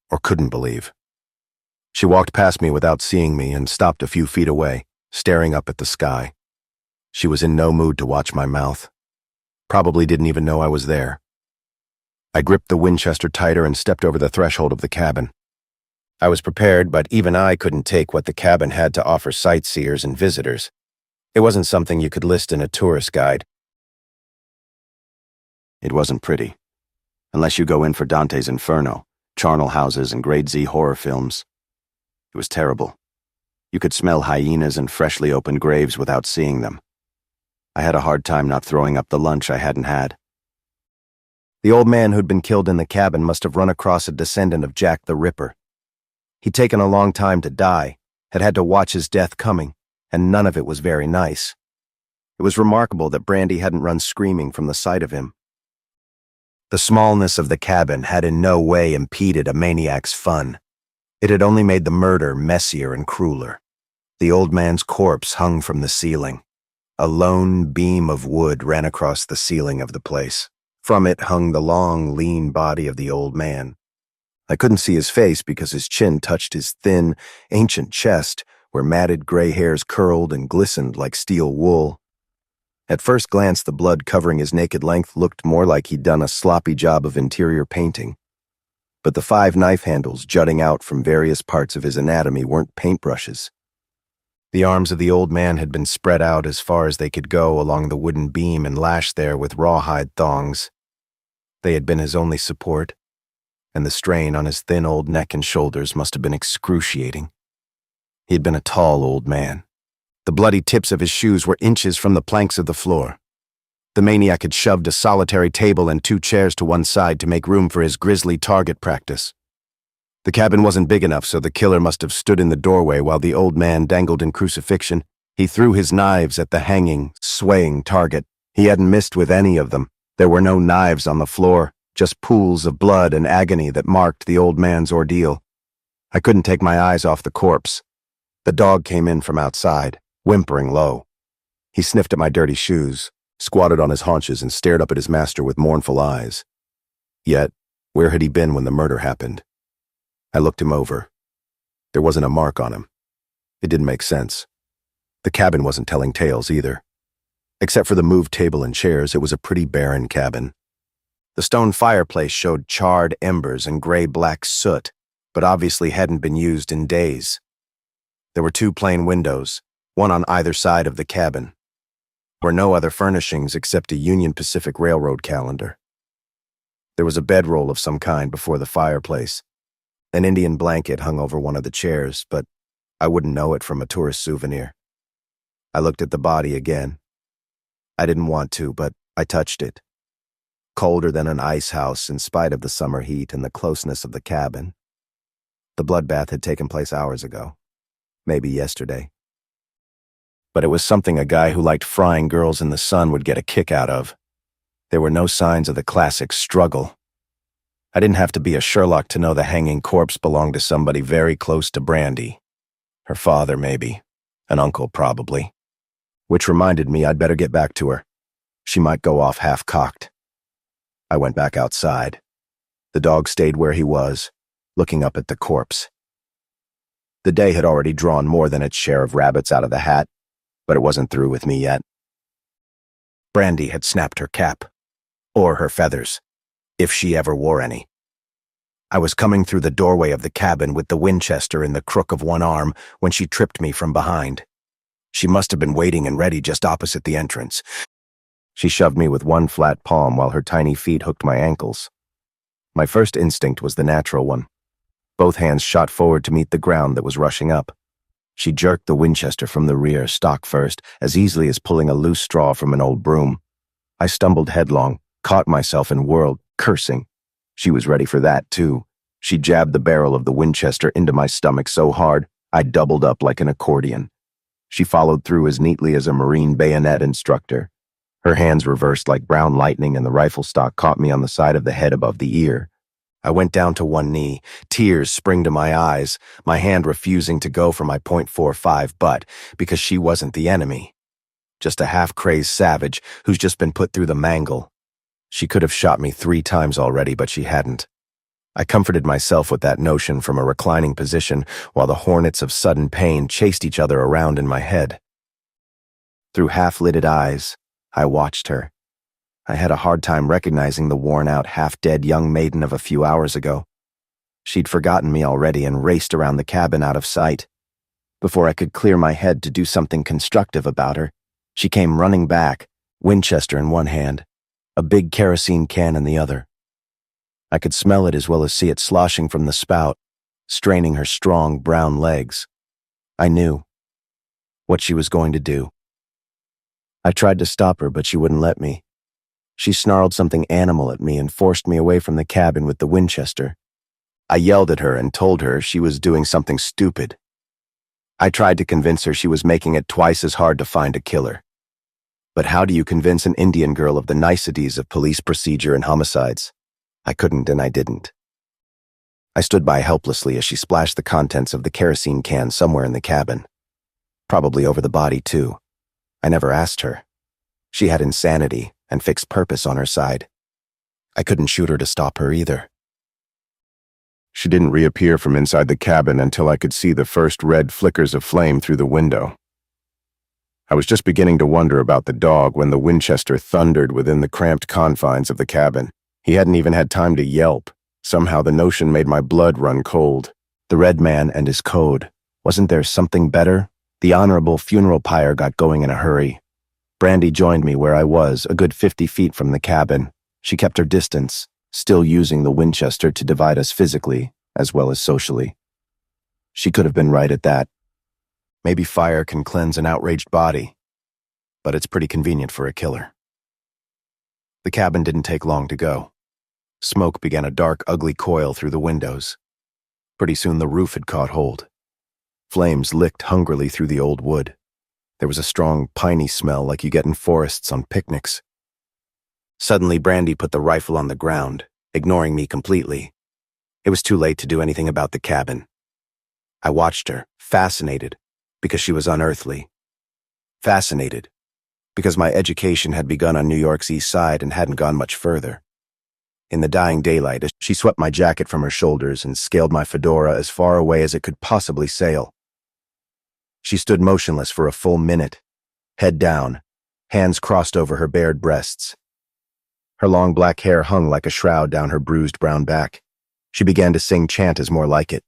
Or couldn't believe. She walked past me without seeing me and stopped a few feet away, staring up at the sky. She was in no mood to watch my mouth. Probably didn't even know I was there. I gripped the Winchester tighter and stepped over the threshold of the cabin. I was prepared, but even I couldn't take what the cabin had to offer sightseers and visitors. It wasn't something you could list in a tourist guide. It wasn't pretty. Unless you go in for Dante's Inferno, charnel houses, and grade Z horror films. It was terrible. You could smell hyenas and freshly opened graves without seeing them. I had a hard time not throwing up the lunch I hadn't had. The old man who'd been killed in the cabin must have run across a descendant of Jack the Ripper. He'd taken a long time to die, had to watch his death coming, and none of it was very nice. It was remarkable that Brandy hadn't run screaming from the sight of him. The smallness of the cabin had in no way impeded a maniac's fun. It had only made the murder messier and crueler. The old man's corpse hung from the ceiling. A lone beam of wood ran across the ceiling of the place. From it hung the long, lean body of the old man. I couldn't see his face because his chin touched his thin, ancient chest, where matted gray hairs curled and glistened like steel wool. At first glance, the blood covering his naked length looked more like he'd done a sloppy job of interior painting. But the 5 knife handles jutting out from various parts of his anatomy weren't paintbrushes. The arms of the old man had been spread out as far as they could go along the wooden beam and lashed there with rawhide thongs. They had been his only support, and the strain on his thin old neck and shoulders must have been excruciating. He had been a tall old man. The bloody tips of his shoes were inches from the planks of the floor. The maniac had shoved a solitary table and 2 chairs to one side to make room for his grisly target practice. The cabin wasn't big enough, so the killer must have stood in the doorway while the old man dangled in crucifixion. He threw his knives at the hanging, swaying target. He hadn't missed with any of them. There were no knives on the floor, just pools of blood and agony that marked the old man's ordeal. I couldn't take my eyes off the corpse. The dog came in from outside, whimpering low. He sniffed at my dirty shoes, squatted on his haunches, and stared up at his master with mournful eyes. Yet, where had he been when the murder happened? I looked him over. There wasn't a mark on him. It didn't make sense. The cabin wasn't telling tales either. Except for the moved table and chairs, it was a pretty barren cabin. The stone fireplace showed charred embers and gray-black soot, but obviously hadn't been used in days. There were 2 plain windows, one on either side of the cabin. There were no other furnishings except a Union Pacific Railroad calendar. There was a bedroll of some kind before the fireplace. An Indian blanket hung over one of the chairs, but I wouldn't know it from a tourist souvenir. I looked at the body again. I didn't want to, but I touched it. Colder than an ice house in spite of the summer heat and the closeness of the cabin. The bloodbath had taken place hours ago, maybe yesterday. But it was something a guy who liked frying girls in the sun would get a kick out of. There were no signs of the classic struggle. I didn't have to be a Sherlock to know the hanging corpse belonged to somebody very close to Brandy. Her father, maybe. An uncle, probably. Which reminded me I'd better get back to her. She might go off half-cocked. I went back outside. The dog stayed where he was, looking up at the corpse. The day had already drawn more than its share of rabbits out of the hat, but it wasn't through with me yet. Brandy had snapped her cap. Or her feathers. If she ever wore any. I was coming through the doorway of the cabin with the Winchester in the crook of one arm when she tripped me from behind. She must have been waiting and ready just opposite the entrance. She shoved me with one flat palm while her tiny feet hooked my ankles. My first instinct was the natural one. Both hands shot forward to meet the ground that was rushing up. She jerked the Winchester from the rear, stock first, as easily as pulling a loose straw from an old broom. I stumbled headlong, caught myself and whirled, cursing. She was ready for that, too. She jabbed the barrel of the Winchester into my stomach so hard, I doubled up like an accordion. She followed through as neatly as a Marine bayonet instructor. Her hands reversed like brown lightning and the rifle stock caught me on the side of the head above the ear. I went down to one knee, tears spring to my eyes, my hand refusing to go for my .45 butt because she wasn't the enemy. Just a half-crazed savage who's just been put through the mangle. She could have shot me 3 times already, but she hadn't. I comforted myself with that notion from a reclining position while the hornets of sudden pain chased each other around in my head. Through half-lidded eyes, I watched her. I had a hard time recognizing the worn-out, half-dead young maiden of a few hours ago. She'd forgotten me already and raced around the cabin out of sight. Before I could clear my head to do something constructive about her, she came running back, Winchester in one hand, a big kerosene can in the other. I could smell it as well as see it sloshing from the spout, straining her strong brown legs. I knew what she was going to do. I tried to stop her, but she wouldn't let me. She snarled something animal at me and forced me away from the cabin with the Winchester. I yelled at her and told her she was doing something stupid. I tried to convince her she was making it twice as hard to find a killer. But how do you convince an Indian girl of the niceties of police procedure and homicides? I couldn't, and I didn't. I stood by helplessly as she splashed the contents of the kerosene can somewhere in the cabin. Probably over the body, too. I never asked her. She had insanity and fixed purpose on her side. I couldn't shoot her to stop her either. She didn't reappear from inside the cabin until I could see the first red flickers of flame through the window. I was just beginning to wonder about the dog when the Winchester thundered within the cramped confines of the cabin. He hadn't even had time to yelp. Somehow the notion made my blood run cold. The red man and his code. Wasn't there something better? The honorable funeral pyre got going in a hurry. Brandy joined me where I was, a good 50 feet from the cabin. She kept her distance, still using the Winchester to divide us physically, as well as socially. She could have been right at that. Maybe fire can cleanse an outraged body, but it's pretty convenient for a killer. The cabin didn't take long to go. Smoke began a dark, ugly coil through the windows. Pretty soon the roof had caught hold. Flames licked hungrily through the old wood. There was a strong, piney smell like you get in forests on picnics. Suddenly, Brandy put the rifle on the ground, ignoring me completely. It was too late to do anything about the cabin. I watched her, fascinated, because she was unearthly. Fascinated, because my education had begun on New York's East Side and hadn't gone much further. In the dying daylight, she swept my jacket from her shoulders and scaled my fedora as far away as it could possibly sail. She stood motionless for a full minute, head down, hands crossed over her bared breasts. Her long black hair hung like a shroud down her bruised brown back. She began to sing chant as more like it.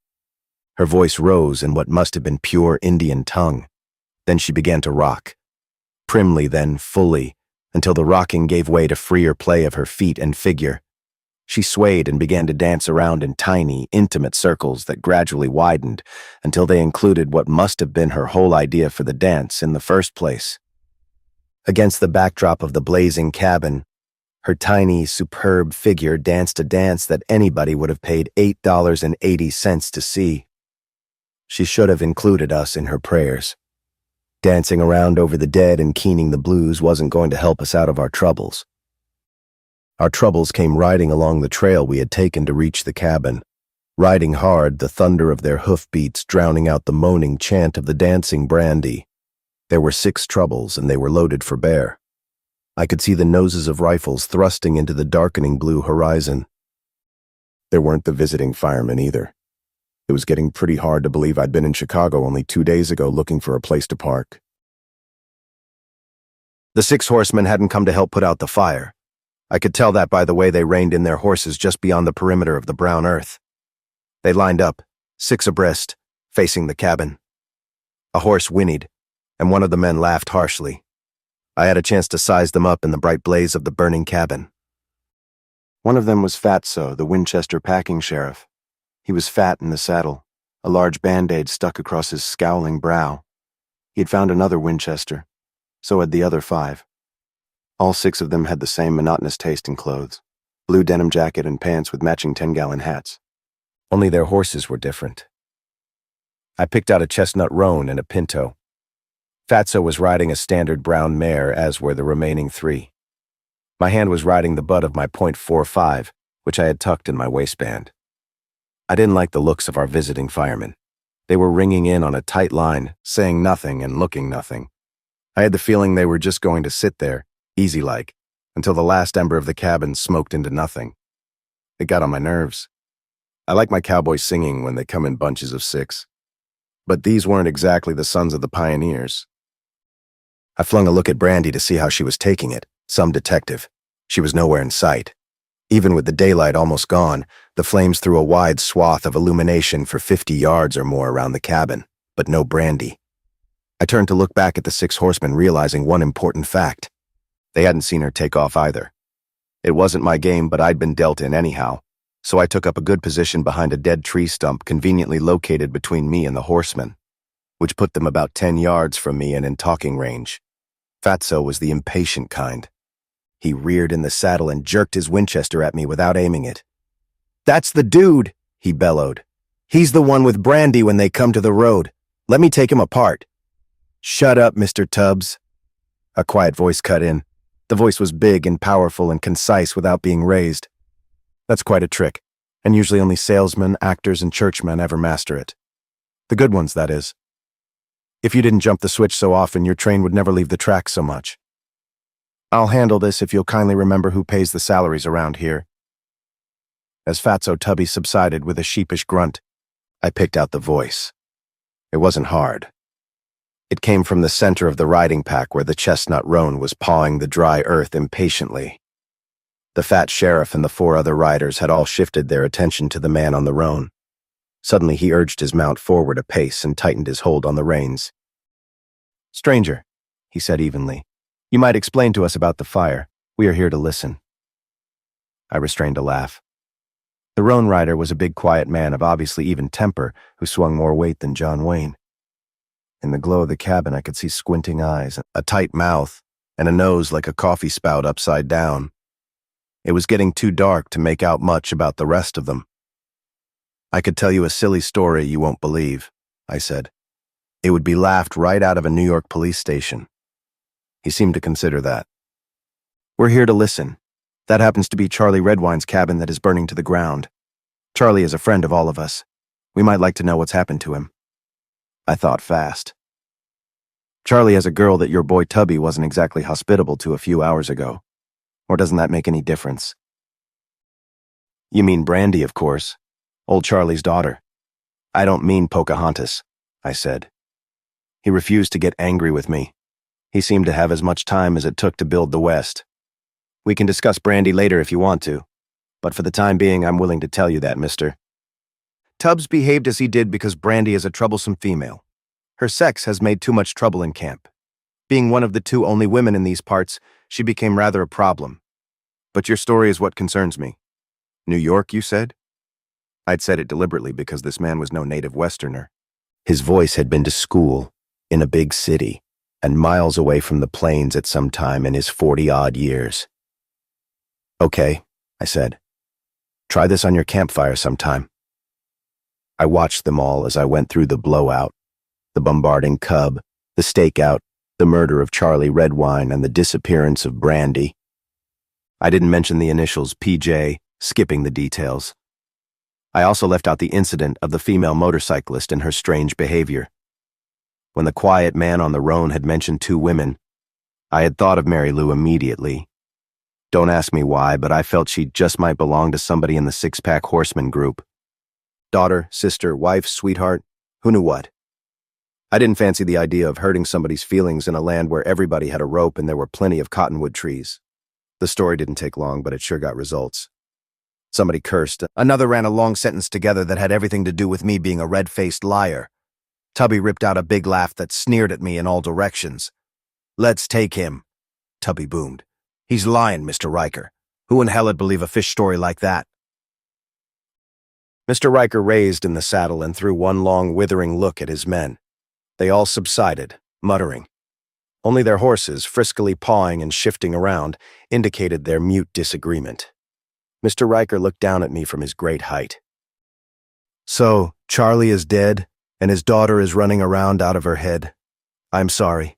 Her voice rose in what must have been pure Indian tongue. Then she began to rock. Primly, then fully, until the rocking gave way to freer play of her feet and figure. She swayed and began to dance around in tiny, intimate circles that gradually widened until they included what must have been her whole idea for the dance in the first place. Against the backdrop of the blazing cabin, her tiny, superb figure danced a dance that anybody would have paid $8.80 to see. She should have included us in her prayers. Dancing around over the dead and keening the blues wasn't going to help us out of our troubles. Our troubles came riding along the trail we had taken to reach the cabin, riding hard, the thunder of their hoofbeats drowning out the moaning chant of the dancing Brandy. There were 6 troubles, and they were loaded for bear. I could see the noses of rifles thrusting into the darkening blue horizon. There weren't the visiting firemen either. It was getting pretty hard to believe I'd been in Chicago only 2 days ago looking for a place to park. The 6 horsemen hadn't come to help put out the fire. I could tell that by the way they reined in their horses just beyond the perimeter of the brown earth. They lined up, 6 abreast, facing the cabin. A horse whinnied, and one of the men laughed harshly. I had a chance to size them up in the bright blaze of the burning cabin. One of them was Fatso, the Winchester packing sheriff. He was fat in the saddle, a large Band-Aid stuck across his scowling brow. He had found another Winchester. So had the other 5. All 6 of them had the same monotonous taste in clothes, blue denim jacket and pants with matching 10-gallon hats. Only their horses were different. I picked out a chestnut roan and a pinto. Fatso was riding a standard brown mare, as were the remaining 3. My hand was riding the butt of my .45, which I had tucked in my waistband. I didn't like the looks of our visiting firemen. They were ringing in on a tight line, saying nothing and looking nothing. I had the feeling they were just going to sit there, easy-like, until the last ember of the cabin smoked into nothing. It got on my nerves. I like my cowboys singing when they come in bunches of 6. But these weren't exactly the sons of the pioneers. I flung a look at Brandy to see how she was taking it. Some detective. She was nowhere in sight. Even with the daylight almost gone, the flames threw a wide swath of illumination for 50 yards or more around the cabin, but no Brandy. I turned to look back at the 6 horsemen, realizing one important fact. They hadn't seen her take off either. It wasn't my game, but I'd been dealt in anyhow, so I took up a good position behind a dead tree stump conveniently located between me and the horsemen, which put them about 10 yards from me and in talking range. Fatso was the impatient kind. He reared in the saddle and jerked his Winchester at me without aiming it. "That's the dude," he bellowed. "He's the one with Brandy when they come to the road. Let me take him apart." "Shut up, Mr. Tubbs." A quiet voice cut in. The voice was big and powerful and concise without being raised. That's quite a trick, and usually only salesmen, actors, and churchmen ever master it. The good ones, that is. If you didn't jump the switch so often, your train would never leave the track so much. "I'll handle this if you'll kindly remember who pays the salaries around here." As Fatso Tubby subsided with a sheepish grunt, I picked out the voice. It wasn't hard. It came from the center of the riding pack where the chestnut roan was pawing the dry earth impatiently. The fat sheriff and the 4 other riders had all shifted their attention to the man on the roan. Suddenly he urged his mount forward a pace and tightened his hold on the reins. "Stranger," he said evenly, "you might explain to us about the fire. We are here to listen." I restrained a laugh. The roan rider was a big quiet man of obviously even temper who swung more weight than John Wayne. In the glow of the cabin I could see squinting eyes, a tight mouth, and a nose like a coffee spout upside down. It was getting too dark to make out much about the rest of them. "I could tell you a silly story you won't believe," I said. "It would be laughed right out of a New York police station." He seemed to consider that. "We're here to listen. That happens to be Charlie Redwine's cabin that is burning to the ground. Charlie is a friend of all of us. We might like to know what's happened to him." I thought fast. "Charlie has a girl that your boy Tubby wasn't exactly hospitable to a few hours ago. Or doesn't that make any difference?" "You mean Brandy, of course. Old Charlie's daughter." "I don't mean Pocahontas," I said. He refused to get angry with me. He seemed to have as much time as it took to build the West. "We can discuss Brandy later if you want to, but for the time being I'm willing to tell you that, mister. Tubbs behaved as he did because Brandy is a troublesome female. Her sex has made too much trouble in camp. Being one of the 2 only women in these parts, she became rather a problem. But your story is what concerns me." "New York, you said?" I'd said it deliberately because this man was no native Westerner. His voice had been to school, in a big city, and miles away from the plains at some time in his 40-odd years. "Okay," I said. "Try this on your campfire sometime." I watched them all as I went through the blowout, the bombarding cub, the stakeout, the murder of Charlie Redwine, and the disappearance of Brandy. I didn't mention the initials PJ, skipping the details. I also left out the incident of the female motorcyclist and her strange behavior. When the quiet man on the roan had mentioned 2 women, I had thought of Mary Lou immediately. Don't ask me why, but I felt she just might belong to somebody in the 6-pack horseman group. Daughter, sister, wife, sweetheart, who knew what? I didn't fancy the idea of hurting somebody's feelings in a land where everybody had a rope and there were plenty of cottonwood trees. The story didn't take long, but it sure got results. Somebody cursed. Another ran a long sentence together that had everything to do with me being a red-faced liar. Tubby ripped out a big laugh that sneered at me in all directions. "Let's take him," Tubby boomed. "He's lying, Mr. Riker. Who in hell'd believe a fish story like that?" Mr. Riker raised in the saddle and threw one long, withering look at his men. They all subsided, muttering. Only their horses, friskily pawing and shifting around, indicated their mute disagreement. Mr. Riker looked down at me from his great height. "So, Charlie is dead, and his daughter is running around out of her head. I'm sorry.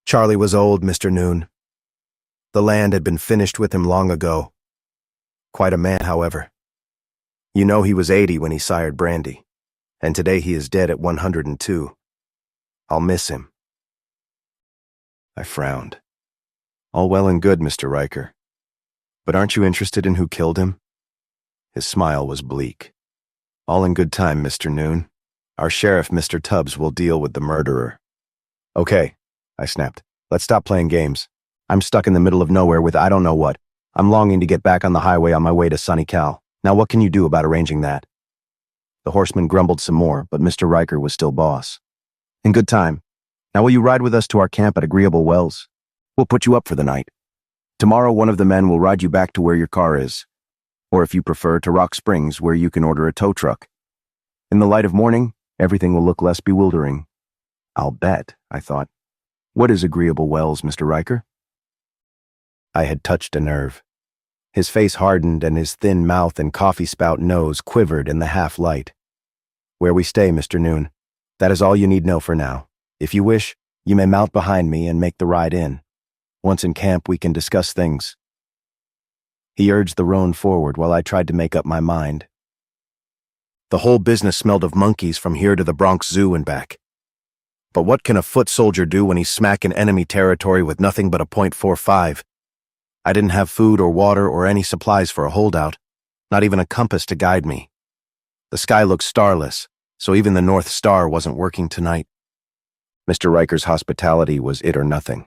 Charlie was old, Mr. Noon. The land had been finished with him long ago. Quite a man, however. You know he was 80 when he sired Brandy, and today he is dead at 102. I'll miss him." I frowned. "All well and good, Mr. Riker. But aren't you interested in who killed him?" His smile was bleak. All in good time, Mr. Noon. Our sheriff, Mr. Tubbs, will deal with the murderer. Okay, I snapped. Let's stop playing games. I'm stuck in the middle of nowhere with I don't know what. I'm longing to get back on the highway on my way to Sunny Cal. Now what can you do about arranging that? The horseman grumbled some more, but Mr. Riker was still boss. In good time. Now will you ride with us to our camp at Agreeable Wells? We'll put you up for the night. Tomorrow one of the men will ride you back to where your car is. Or if you prefer, to Rock Springs, where you can order a tow truck. In the light of morning, everything will look less bewildering. I'll bet, I thought. What is Agreeable Wells, Mr. Riker? I had touched a nerve. His face hardened and his thin mouth and coffee spout nose quivered in the half-light. Where we stay, Mr. Noon. That is all you need know for now. If you wish, you may mount behind me and make the ride in. Once in camp, we can discuss things. He urged the roan forward while I tried to make up my mind. The whole business smelled of monkeys from here to the Bronx Zoo and back. But what can a foot soldier do when he's smacking enemy territory with nothing but a .45? I didn't have food or water or any supplies for a holdout, not even a compass to guide me. The sky looked starless, so even the North Star wasn't working tonight. Mr. Riker's hospitality was it or nothing.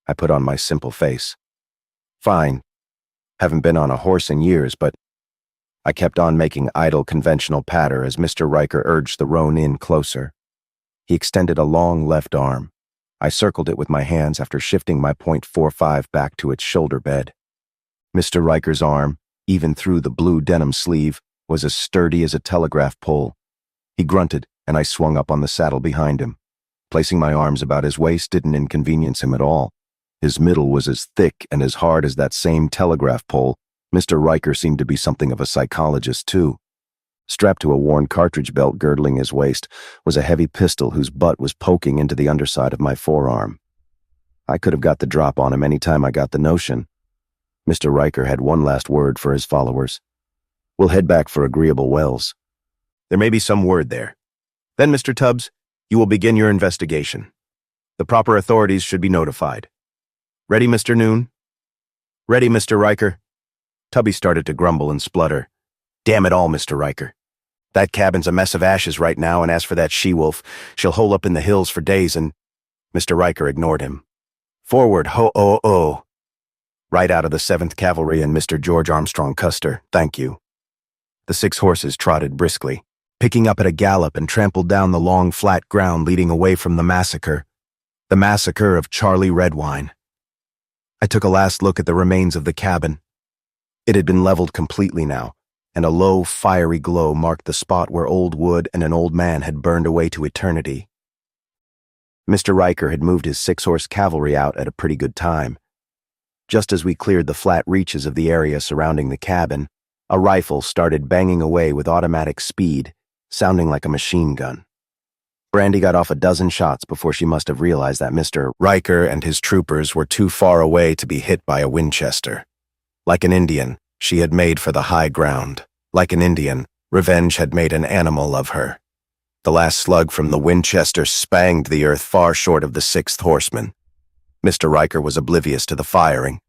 I put on my simple face. Fine. Haven't been on a horse in years, but I kept on making idle conventional patter as Mr. Riker urged the roan in closer. He extended a long left arm. I circled it with my hands after shifting my .45 back to its shoulder bed. Mr. Riker's arm, even through the blue denim sleeve, was as sturdy as a telegraph pole. He grunted, and I swung up on the saddle behind him. Placing my arms about his waist didn't inconvenience him at all. His middle was as thick and as hard as that same telegraph pole. Mr. Riker seemed to be something of a psychologist, too. Strapped to a worn cartridge belt girdling his waist was a heavy pistol whose butt was poking into the underside of my forearm. I could have got the drop on him any time I got the notion. Mr. Riker had one last word for his followers. We'll head back for Agreeable Wells. There may be some word there. Then, Mr. Tubbs, you will begin your investigation. The proper authorities should be notified. Ready, Mr. Noon? Ready, Mr. Riker? Tubby started to grumble and splutter. Damn it all, Mr. Riker. That cabin's a mess of ashes right now, and as for that she-wolf, she'll hole up in the hills for days and... Mr. Riker ignored him. Forward, ho-oh-oh. Right out of the 7th Cavalry and Mr. George Armstrong Custer, thank you. The 6 horses trotted briskly, picking up at a gallop and trampled down the long, flat ground leading away from the massacre of Charlie Redwine. I took a last look at the remains of the cabin. It had been leveled completely now, and a low, fiery glow marked the spot where old wood and an old man had burned away to eternity. Mr. Riker had moved his 6-horse cavalry out at a pretty good time. Just as we cleared the flat reaches of the area surrounding the cabin, a rifle started banging away with automatic speed, sounding like a machine gun. Brandy got off a dozen shots before she must have realized that Mr. Riker and his troopers were too far away to be hit by a Winchester. Like an Indian, she had made for the high ground. Like an Indian, revenge had made an animal of her. The last slug from the Winchester spanged the earth far short of the 6th horseman. Mr. Riker was oblivious to the firing.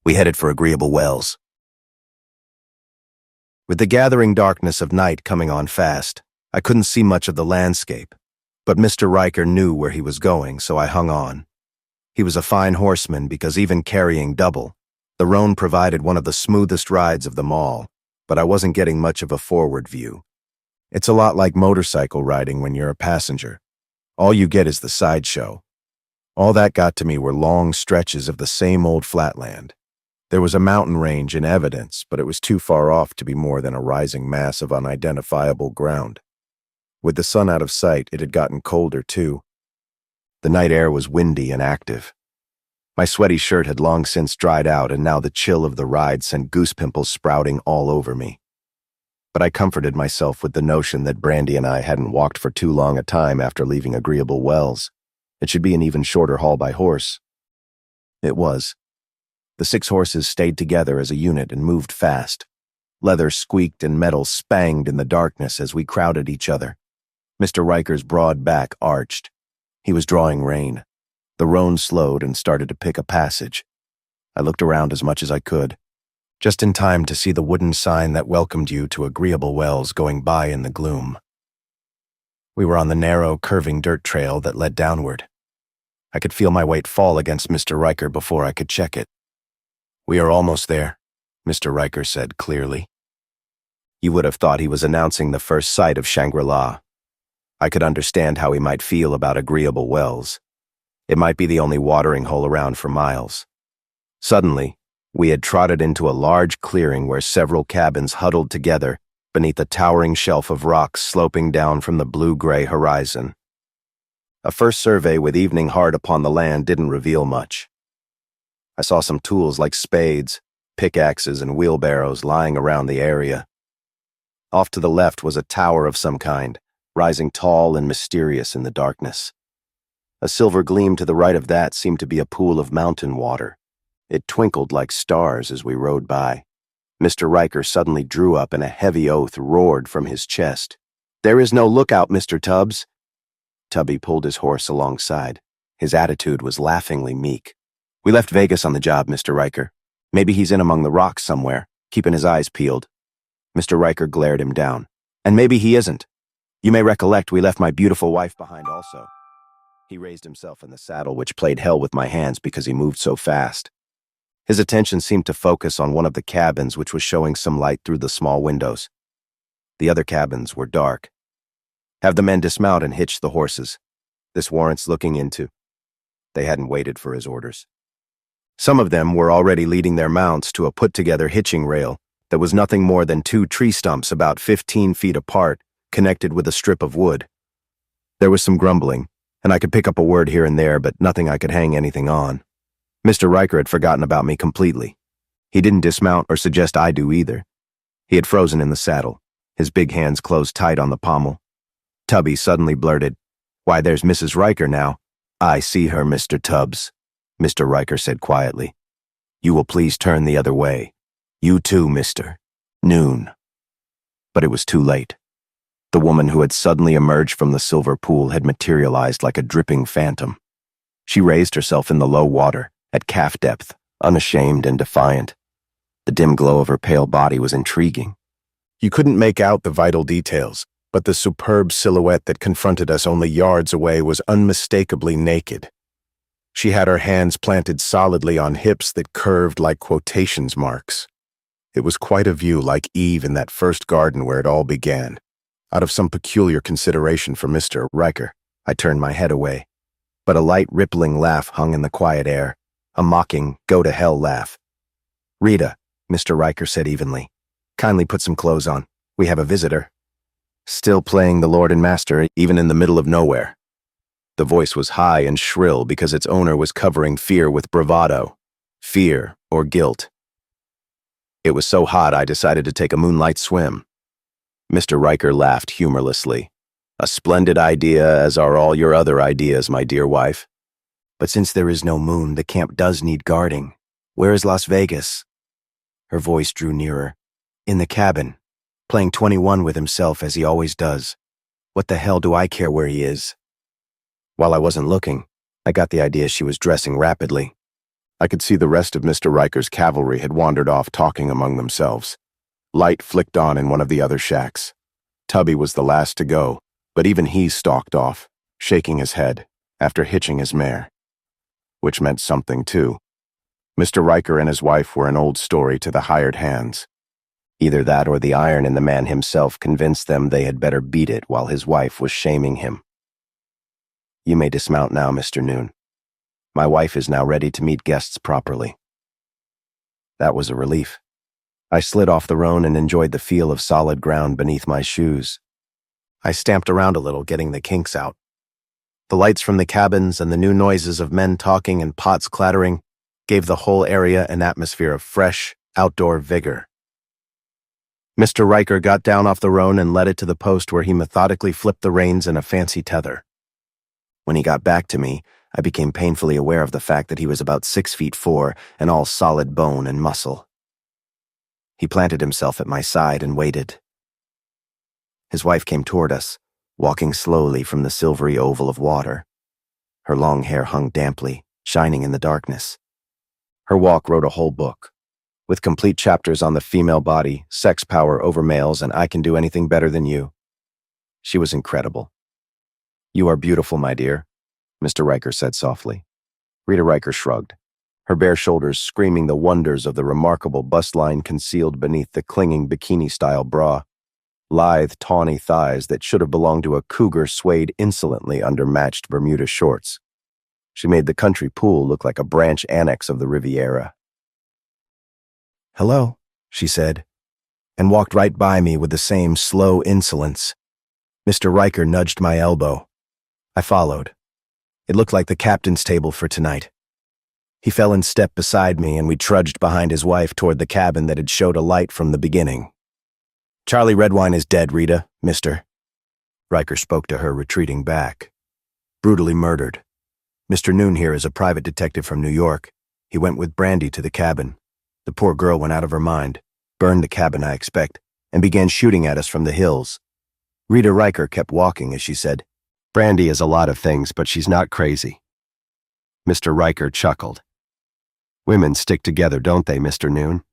We headed for Agreeable Wells. With the gathering darkness of night coming on fast, I couldn't see much of the landscape, but Mr. Riker knew where he was going, so I hung on. He was a fine horseman because even carrying double, the roan provided one of the smoothest rides of them all, but I wasn't getting much of a forward view. It's a lot like motorcycle riding when you're a passenger. All you get is the sideshow. All that got to me were long stretches of the same old flatland. There was a mountain range in evidence, but it was too far off to be more than a rising mass of unidentifiable ground. With the sun out of sight, it had gotten colder, too. The night air was windy and active. My sweaty shirt had long since dried out, and now the chill of the ride sent goose pimples sprouting all over me. But I comforted myself with the notion that Brandy and I hadn't walked for too long a time after leaving Agreeable Wells. It should be an even shorter haul by horse. It was. The 6 horses stayed together as a unit and moved fast. Leather squeaked and metal spanged in the darkness as we crowded each other. Mr. Riker's broad back arched. He was drawing rein. The roan slowed and started to pick a passage. I looked around as much as I could. just in time to see the wooden sign that welcomed you to agreeable wells going by in the gloom. We were on the narrow, curving dirt trail that led downward. I could feel my weight fall against Mr. Riker before I could check it. "We are almost there," Mr. Riker said clearly. You would have thought he was announcing the first sight of Shangri-La. I could understand how he might feel about agreeable wells. It might be the only watering hole around for miles. Suddenly, we had trotted into a large clearing where several cabins huddled together beneath a towering shelf of rocks sloping down from the blue-gray horizon. A first survey with evening hard upon the land didn't reveal much. I saw some tools like spades, pickaxes, and wheelbarrows lying around the area. Off to the left was a tower of some kind, rising tall and mysterious in the darkness. A silver gleam to the right of that seemed to be a pool of mountain water. It twinkled like stars as we rode by. Mr. Riker suddenly drew up and a heavy oath roared from his chest. "There is no lookout, Mr. Tubbs." Tubby pulled his horse alongside. His attitude was laughingly meek. "We left Vegas on the job, Mr. Riker. Maybe he's in among the rocks somewhere, keeping his eyes peeled." Mr. Riker glared him down. "And maybe he isn't. You may recollect we left my beautiful wife behind also." He raised himself in the saddle, which played hell with my hands because he moved so fast. His attention seemed to focus on one of the cabins, which was showing some light through the small windows. The other cabins were dark. "Have the men dismount and hitch the horses. This warrants looking into." They hadn't waited for his orders. Some of them were already leading their mounts to a put-together hitching rail that was nothing more than 2 tree stumps about 15 feet apart, connected with a strip of wood. There was some grumbling, and I could pick up a word here and there, but nothing I could hang anything on. Mr. Riker had forgotten about me completely. He didn't dismount or suggest I do either. He had frozen in the saddle, his big hands closed tight on the pommel. Tubby suddenly blurted, "Why, there's Mrs. Riker now." "I see her, Mr. Tubbs," Mr. Riker said quietly. "You will please turn the other way. You too, Mr. Noon." But it was too late. The woman who had suddenly emerged from the silver pool had materialized like a dripping phantom. She raised herself in the low water, at calf depth, unashamed and defiant. The dim glow of her pale body was intriguing. You couldn't make out the vital details, but the superb silhouette that confronted us only yards away was unmistakably naked. She had her hands planted solidly on hips that curved like quotations marks. It was quite a view, like Eve in that first garden where it all began. Out of some peculiar consideration for Mr. Riker, I turned my head away. But a light rippling laugh hung in the quiet air, a mocking, go-to-hell laugh. "Rita," Mr. Riker said evenly, "kindly put some clothes on. We have a visitor." Still playing the Lord and Master, even in the middle of nowhere. The voice was high and shrill because its owner was covering fear with bravado. Fear or guilt. It was so hot I decided to take a moonlight swim. Mr. Riker laughed humorlessly. "A splendid idea, as are all your other ideas, my dear wife. But since there is no moon, the camp does need guarding. Where is Las Vegas?" Her voice drew nearer. "In the cabin, playing 21 with himself as he always does. What the hell do I care where he is?" While I wasn't looking, I got the idea she was dressing rapidly. I could see the rest of Mr. Riker's cavalry had wandered off talking among themselves. Light flicked on in one of the other shacks. Tubby was the last to go, but even he stalked off, shaking his head, after hitching his mare. Which meant something, too. Mr. Riker and his wife were an old story to the hired hands. Either that or the iron in the man himself convinced them they had better beat it while his wife was shaming him. "You may dismount now, Mr. Noon. My wife is now ready to meet guests properly." That was a relief. I slid off the roan and enjoyed the feel of solid ground beneath my shoes. I stamped around a little, getting the kinks out. The lights from the cabins and the new noises of men talking and pots clattering gave the whole area an atmosphere of fresh, outdoor vigor. Mr. Riker got down off the roan and led it to the post where he methodically flipped the reins in a fancy tether. When he got back to me, I became painfully aware of the fact that he was about 6'4" and all solid bone and muscle. He planted himself at my side and waited. His wife came toward us, walking slowly from the silvery oval of water. Her long hair hung damply, shining in the darkness. Her walk wrote a whole book. with complete chapters on the female body, sex power over males, and I can do anything better than you. She was incredible. You are beautiful, my dear, Mr. Riker said softly. Rita Riker shrugged, her bare shoulders screaming the wonders of the remarkable bust line concealed beneath the clinging bikini-style bra. Lithe, tawny thighs that should have belonged to a cougar swayed insolently under matched Bermuda shorts. She made the country pool look like a branch annex of the Riviera. "Hello," she said, and walked right by me with the same slow insolence. Mr. Riker nudged my elbow. I followed. It looked like the captain's table for tonight. He fell in step beside me, and we trudged behind his wife toward the cabin that had showed a light from the beginning. "Charlie Redwine is dead, Rita, mister." Riker spoke to her, retreating back. "Brutally murdered. Mr. Noon here is a private detective from New York. He went with Brandy to the cabin. The poor girl went out of her mind, burned the cabin, I expect, and began shooting at us from the hills." Rita Riker kept walking as she said, "Brandy is a lot of things, but she's not crazy." Mr. Riker chuckled. "Women stick together, don't they, Mr. Noon?"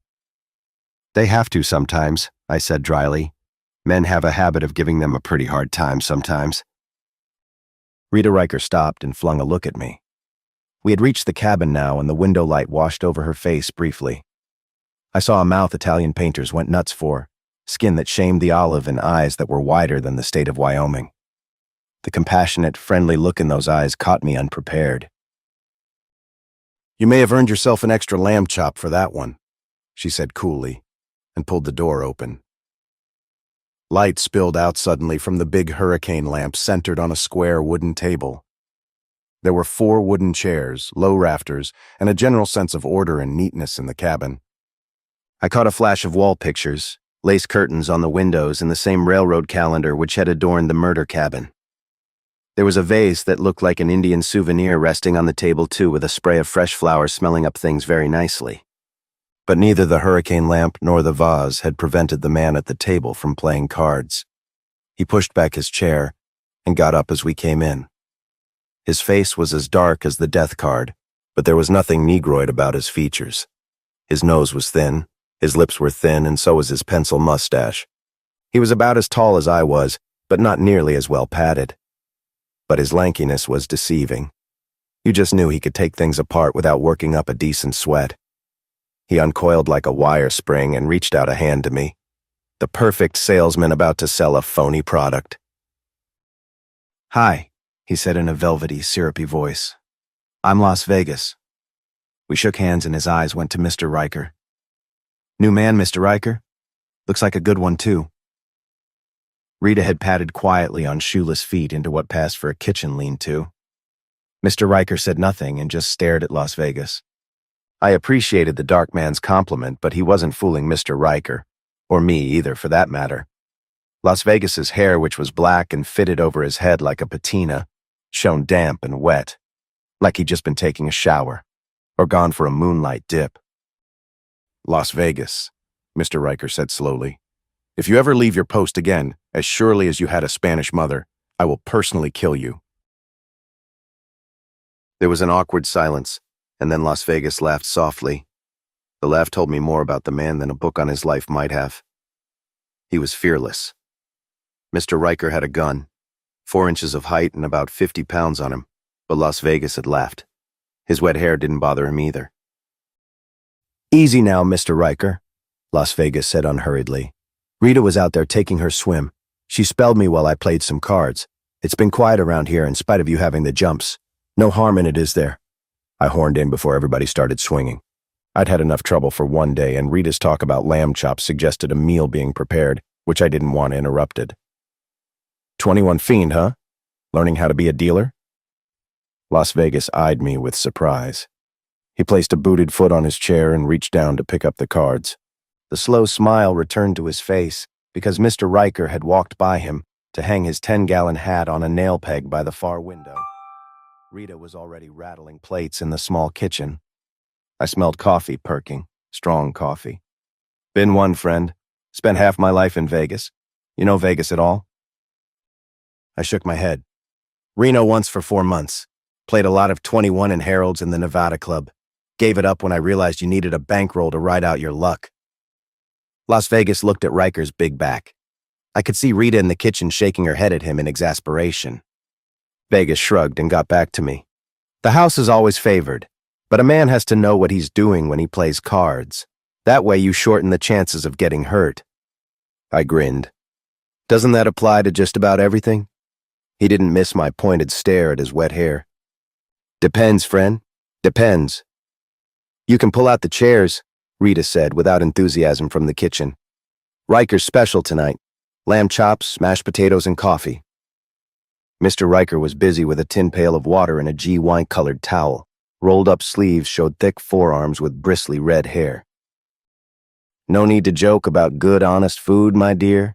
"They have to sometimes," I said dryly. "Men have a habit of giving them a pretty hard time sometimes." Rita Riker stopped and flung a look at me. We had reached the cabin now, and the window light washed over her face briefly. I saw a mouth Italian painters went nuts for, skin that shamed the olive, and eyes that were wider than the state of Wyoming. The compassionate, friendly look in those eyes caught me unprepared. "You may have earned yourself an extra lamb chop for that one," she said coolly, and pulled the door open. Light spilled out suddenly from the big hurricane lamp centered on a square wooden table. There were 4 wooden chairs, low rafters, and a general sense of order and neatness in the cabin. I caught a flash of wall pictures, lace curtains on the windows, and the same railroad calendar which had adorned the murder cabin. There was a vase that looked like an Indian souvenir resting on the table too, with a spray of fresh flowers smelling up things very nicely. But neither the hurricane lamp nor the vase had prevented the man at the table from playing cards. He pushed back his chair and got up as we came in. His face was as dark as the death card, but there was nothing negroid about his features. His nose was thin, his lips were thin, and so was his pencil mustache. He was about as tall as I was, but not nearly as well padded. But his lankiness was deceiving. You just knew he could take things apart without working up a decent sweat. He uncoiled like a wire spring and reached out a hand to me, the perfect salesman about to sell a phony product. "Hi," he said in a velvety, syrupy voice. "I'm Las Vegas." We shook hands and his eyes went to Mr. Riker. "New man, Mr. Riker? Looks like a good one, too." Rita had padded quietly on shoeless feet into what passed for a kitchen lean-to. Mr. Riker said nothing and just stared at Las Vegas. I appreciated the dark man's compliment, but he wasn't fooling Mr. Riker, or me either for that matter. Las Vegas's hair, which was black and fitted over his head like a patina, shone damp and wet, like he'd just been taking a shower, or gone for a moonlight dip. "Las Vegas," Mr. Riker said slowly. "If you ever leave your post again, as surely as you had a Spanish mother, I will personally kill you." There was an awkward silence, and then Las Vegas laughed softly. The laugh told me more about the man than a book on his life might have. He was fearless. Mr. Riker had a gun, 4 inches of height and about 50 pounds on him, but Las Vegas had laughed. His wet hair didn't bother him either. "Easy now, Mr. Riker," Las Vegas said unhurriedly. "Rita was out there taking her swim. She spelled me while I played some cards. It's been quiet around here in spite of you having the jumps. No harm in it, is there?" I horned in before everybody started swinging. I'd had enough trouble for one day, and Rita's talk about lamb chops suggested a meal being prepared, which I didn't want interrupted. 21 fiend, huh? Learning how to be a dealer?" Las Vegas eyed me with surprise. He placed a booted foot on his chair and reached down to pick up the cards. The slow smile returned to his face because Mr. Riker had walked by him to hang his 10-gallon hat on a nail peg by the far window. Rita was already rattling plates in the small kitchen. I smelled coffee perking, strong coffee. "Been one, friend. Spent half my life in Vegas. You know Vegas at all?" I shook my head. "Reno once for 4 months. Played a lot of 21 in Harold's in the Nevada Club. Gave it up when I realized you needed a bankroll to ride out your luck. Las Vegas looked at Riker's big back. I could see Rita in the kitchen shaking her head at him in exasperation. Vegas shrugged and got back to me. The house is always favored, but a man has to know what he's doing when he plays cards. That way you shorten the chances of getting hurt. I grinned. Doesn't that apply to just about everything? He didn't miss my pointed stare at his wet hair. Depends, friend. Depends. You can pull out the chairs, Rita said without enthusiasm from the kitchen. Riker's special tonight. Lamb chops, mashed potatoes, and coffee. Mr. Riker was busy with a tin pail of water and a G-wine-colored towel. Rolled-up sleeves showed thick forearms with bristly red hair. No need to joke about good, honest food, my dear.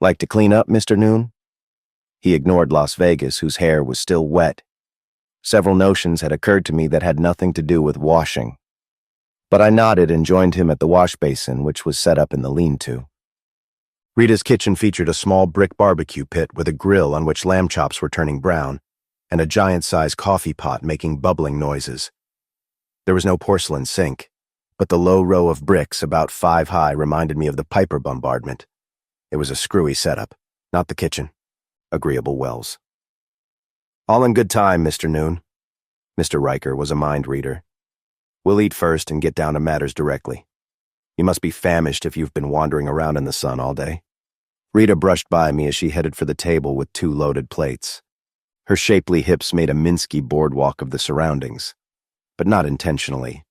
Like to clean up, Mr. Noon? He ignored Las Vegas, whose hair was still wet. Several notions had occurred to me that had nothing to do with washing. But I nodded and joined him at the wash basin, which was set up in the lean-to. Rita's kitchen featured a small brick barbecue pit with a grill on which lamb chops were turning brown, and a giant-sized coffee pot making bubbling noises. There was no porcelain sink, but the low row of bricks about 5 high reminded me of the Piper bombardment. It was a screwy setup, not the kitchen. Agreeable Wells. All in good time, Mr. Noon. Mr. Riker was a mind reader. We'll eat first and get down to matters directly. You must be famished if you've been wandering around in the sun all day. Rita brushed by me as she headed for the table with 2 loaded plates. Her shapely hips made a Minsky boardwalk of the surroundings, but not intentionally.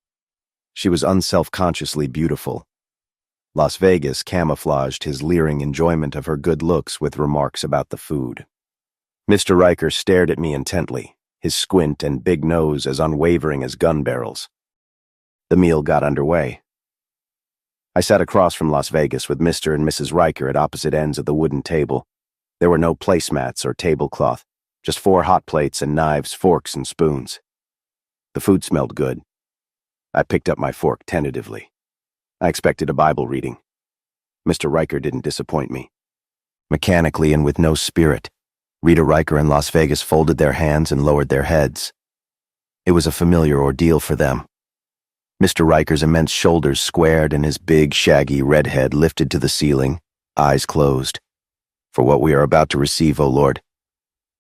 She was unself-consciously beautiful. Las Vegas camouflaged his leering enjoyment of her good looks with remarks about the food. Mr. Riker stared at me intently, his squint and big nose as unwavering as gun barrels. The meal got underway. I sat across from Las Vegas with Mr. and Mrs. Riker at opposite ends of the wooden table. There were no placemats or tablecloth, just 4 hot plates and knives, forks, and spoons. The food smelled good. I picked up my fork tentatively. I expected a Bible reading. Mr. Riker didn't disappoint me. Mechanically and with no spirit, Rita Riker and Las Vegas folded their hands and lowered their heads. It was a familiar ordeal for them. Mr. Riker's immense shoulders squared and his big, shaggy red head lifted to the ceiling, eyes closed. For what we are about to receive, O Lord.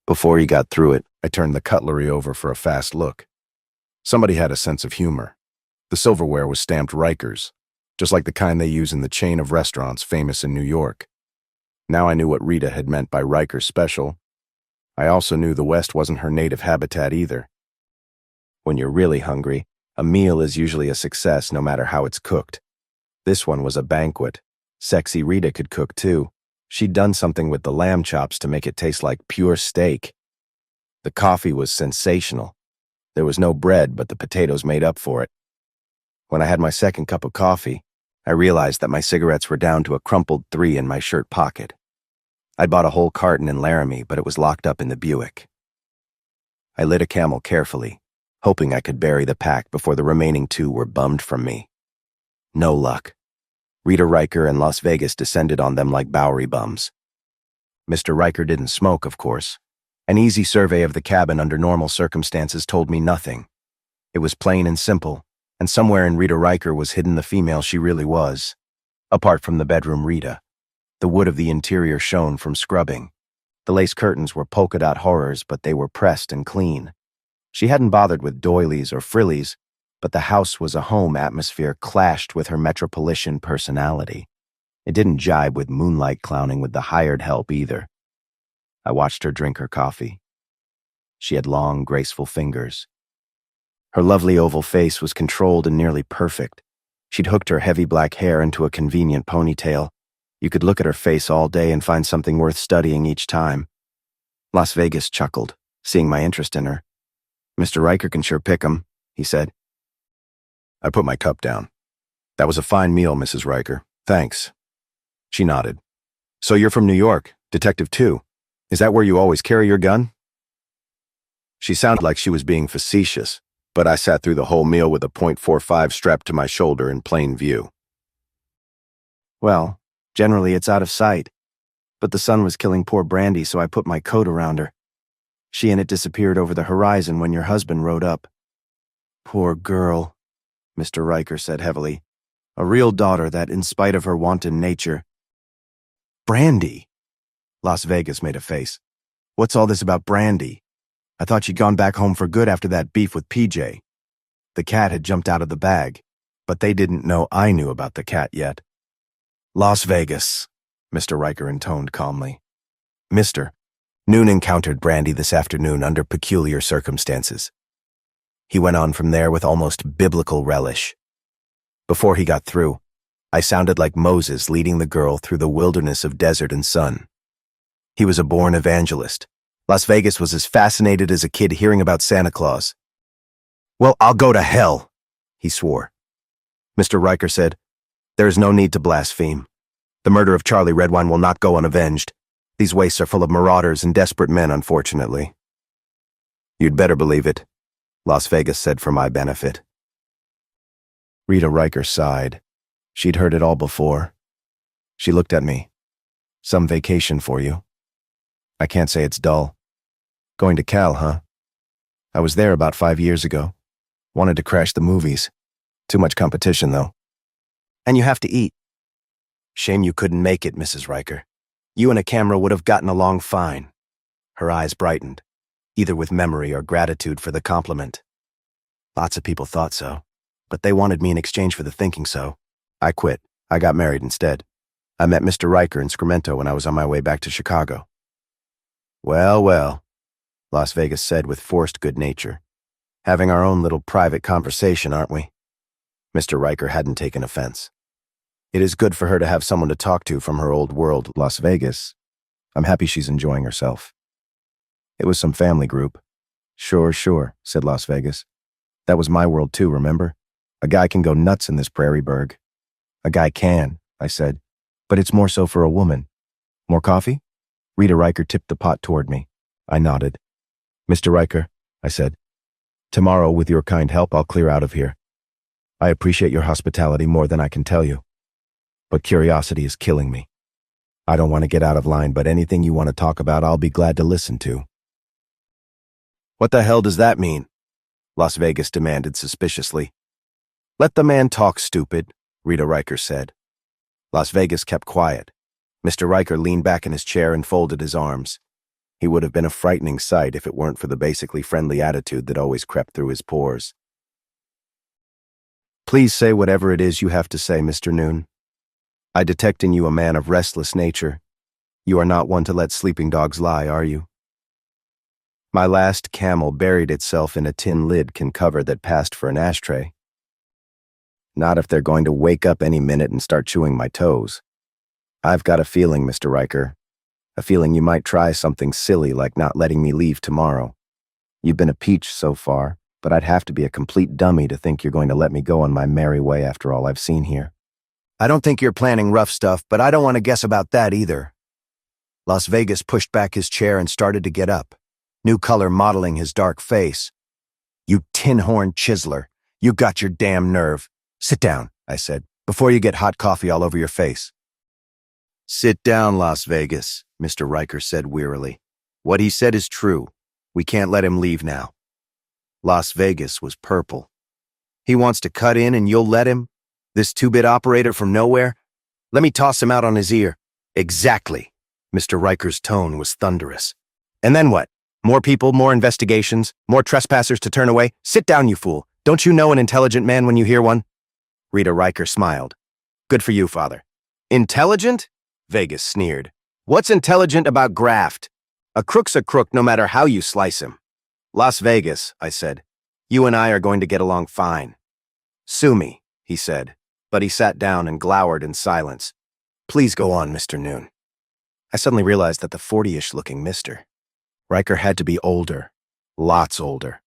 Before he got through it, I turned the cutlery over for a fast look. Somebody had a sense of humor. The silverware was stamped Rikers, just like the kind they use in the chain of restaurants famous in New York. Now I knew what Rita had meant by Riker Special. I also knew the West wasn't her native habitat either. When you're really hungry, a meal is usually a success no matter how it's cooked. This one was a banquet. Sexy Rita could cook too. She'd done something with the lamb chops to make it taste like pure steak. The coffee was sensational. There was no bread, but the potatoes made up for it. When I had my second cup of coffee, I realized that my cigarettes were down to a crumpled 3 in my shirt pocket. I'd bought a whole carton in Laramie, but it was locked up in the Buick. I lit a Camel carefully, hoping I could bury the pack before the remaining 2 were bummed from me. No luck. Rita Riker and Las Vegas descended on them like Bowery bums. Mr. Riker didn't smoke, of course. An easy survey of the cabin under normal circumstances told me nothing. It was plain and simple, and somewhere in Rita Riker was hidden the female she really was. Apart from the bedroom Rita, the wood of the interior shone from scrubbing. The lace curtains were polka-dot horrors, but they were pressed and clean. She hadn't bothered with doilies or frillies, but the house was a home atmosphere clashed with her metropolitan personality. It didn't jibe with moonlight clowning with the hired help either. I watched her drink her coffee. She had long, graceful fingers. Her lovely oval face was controlled and nearly perfect. She'd hooked her heavy black hair into a convenient ponytail. You could look at her face all day and find something worth studying each time. Las Vegas chuckled, seeing my interest in her. Mr. Riker can sure pick 'em, he said. I put my cup down. That was a fine meal, Mrs. Riker. Thanks. She nodded. So you're from New York, Detective 2. Is that where you always carry your gun? She sounded like she was being facetious, but I sat through the whole meal with a .45 strapped to my shoulder in plain view. Well, generally it's out of sight. But the sun was killing poor Brandy, so I put my coat around her. She and it disappeared over the horizon when your husband rode up. Poor girl. Mr. Riker said heavily. A real daughter that, in spite of her wanton nature... Brandy! Las Vegas made a face. What's all this about Brandy? I thought she'd gone back home for good after that beef with PJ. The cat had jumped out of the bag, but they didn't know I knew about the cat yet. Las Vegas, Mr. Riker intoned calmly. Mr. Noon encountered Brandy this afternoon under peculiar circumstances. He went on from there with almost biblical relish. Before he got through, I sounded like Moses leading the girl through the wilderness of desert and sun. He was a born evangelist. Las Vegas was as fascinated as a kid hearing about Santa Claus. Well, I'll go to hell, he swore. Mr. Riker said, There is no need to blaspheme. The murder of Charlie Redwine will not go unavenged. These wastes are full of marauders and desperate men, unfortunately. You'd better believe it, Las Vegas said for my benefit. Rita Riker sighed. She'd heard it all before. She looked at me. Some vacation for you. I can't say it's dull. Going to Cal, huh? I was there about 5 years ago. Wanted to crash the movies. Too much competition, though. And you have to eat. Shame you couldn't make it, Mrs. Riker. You and a camera would have gotten along fine. Her eyes brightened, either with memory or gratitude for the compliment. Lots of people thought so, but they wanted me in exchange for the thinking so. I quit. I got married instead. I met Mr. Riker in Sacramento when I was on my way back to Chicago. Well, well, Las Vegas said with forced good nature. Having our own little private conversation, aren't we? Mr. Riker hadn't taken offense. It is good for her to have someone to talk to from her old world, Las Vegas. I'm happy she's enjoying herself. It was some family group. Sure, said Las Vegas. That was my world too, remember? A guy can go nuts in this prairie burg. A guy can, I said, but it's more so for a woman. More coffee? Rita Riker tipped the pot toward me. I nodded. Mr. Riker, I said, tomorrow, with your kind help, I'll clear out of here. I appreciate your hospitality more than I can tell you. But curiosity is killing me. I don't want to get out of line, but anything you want to talk about, I'll be glad to listen to. What the hell does that mean? Las Vegas demanded suspiciously. Let the man talk, stupid, Rita Riker said. Las Vegas kept quiet. Mr. Riker leaned back in his chair and folded his arms. He would have been a frightening sight if it weren't for the basically friendly attitude that always crept through his pores. Please say whatever it is you have to say, Mr. Noon. I detect in you a man of restless nature. You are not one to let sleeping dogs lie, are you? My last camel buried itself in a tin lid can cover that passed for an ashtray. Not if they're going to wake up any minute and start chewing my toes. I've got a feeling, Mr. Riker. A feeling you might try something silly like not letting me leave tomorrow. You've been a peach so far, but I'd have to be a complete dummy to think you're going to let me go on my merry way after all I've seen here. I don't think you're planning rough stuff, but I don't want to guess about that either. Las Vegas pushed back his chair and started to get up, new color modeling his dark face. You tin-horn chiseler, you got your damn nerve. Sit down, I said, before you get hot coffee all over your face. Sit down, Las Vegas, Mr. Riker said wearily. What he said is true. We can't let him leave now. Las Vegas was purple. He wants to cut in and you'll let him? This two-bit operator from nowhere? Let me toss him out on his ear. Exactly. Mr. Riker's tone was thunderous. And then what? More people, more investigations, more trespassers to turn away? Sit down, you fool. Don't you know an intelligent man when you hear one? Rita Riker smiled. Good for you, father. Intelligent? Vegas sneered. What's intelligent about graft? A crook's a crook no matter how you slice him. Las Vegas, I said. You and I are going to get along fine. Sue me, he said, but he sat down and glowered in silence. Please go on, Mr. Noon. I suddenly realized that the 40-ish looking Mr. Riker had to be older. Lots older.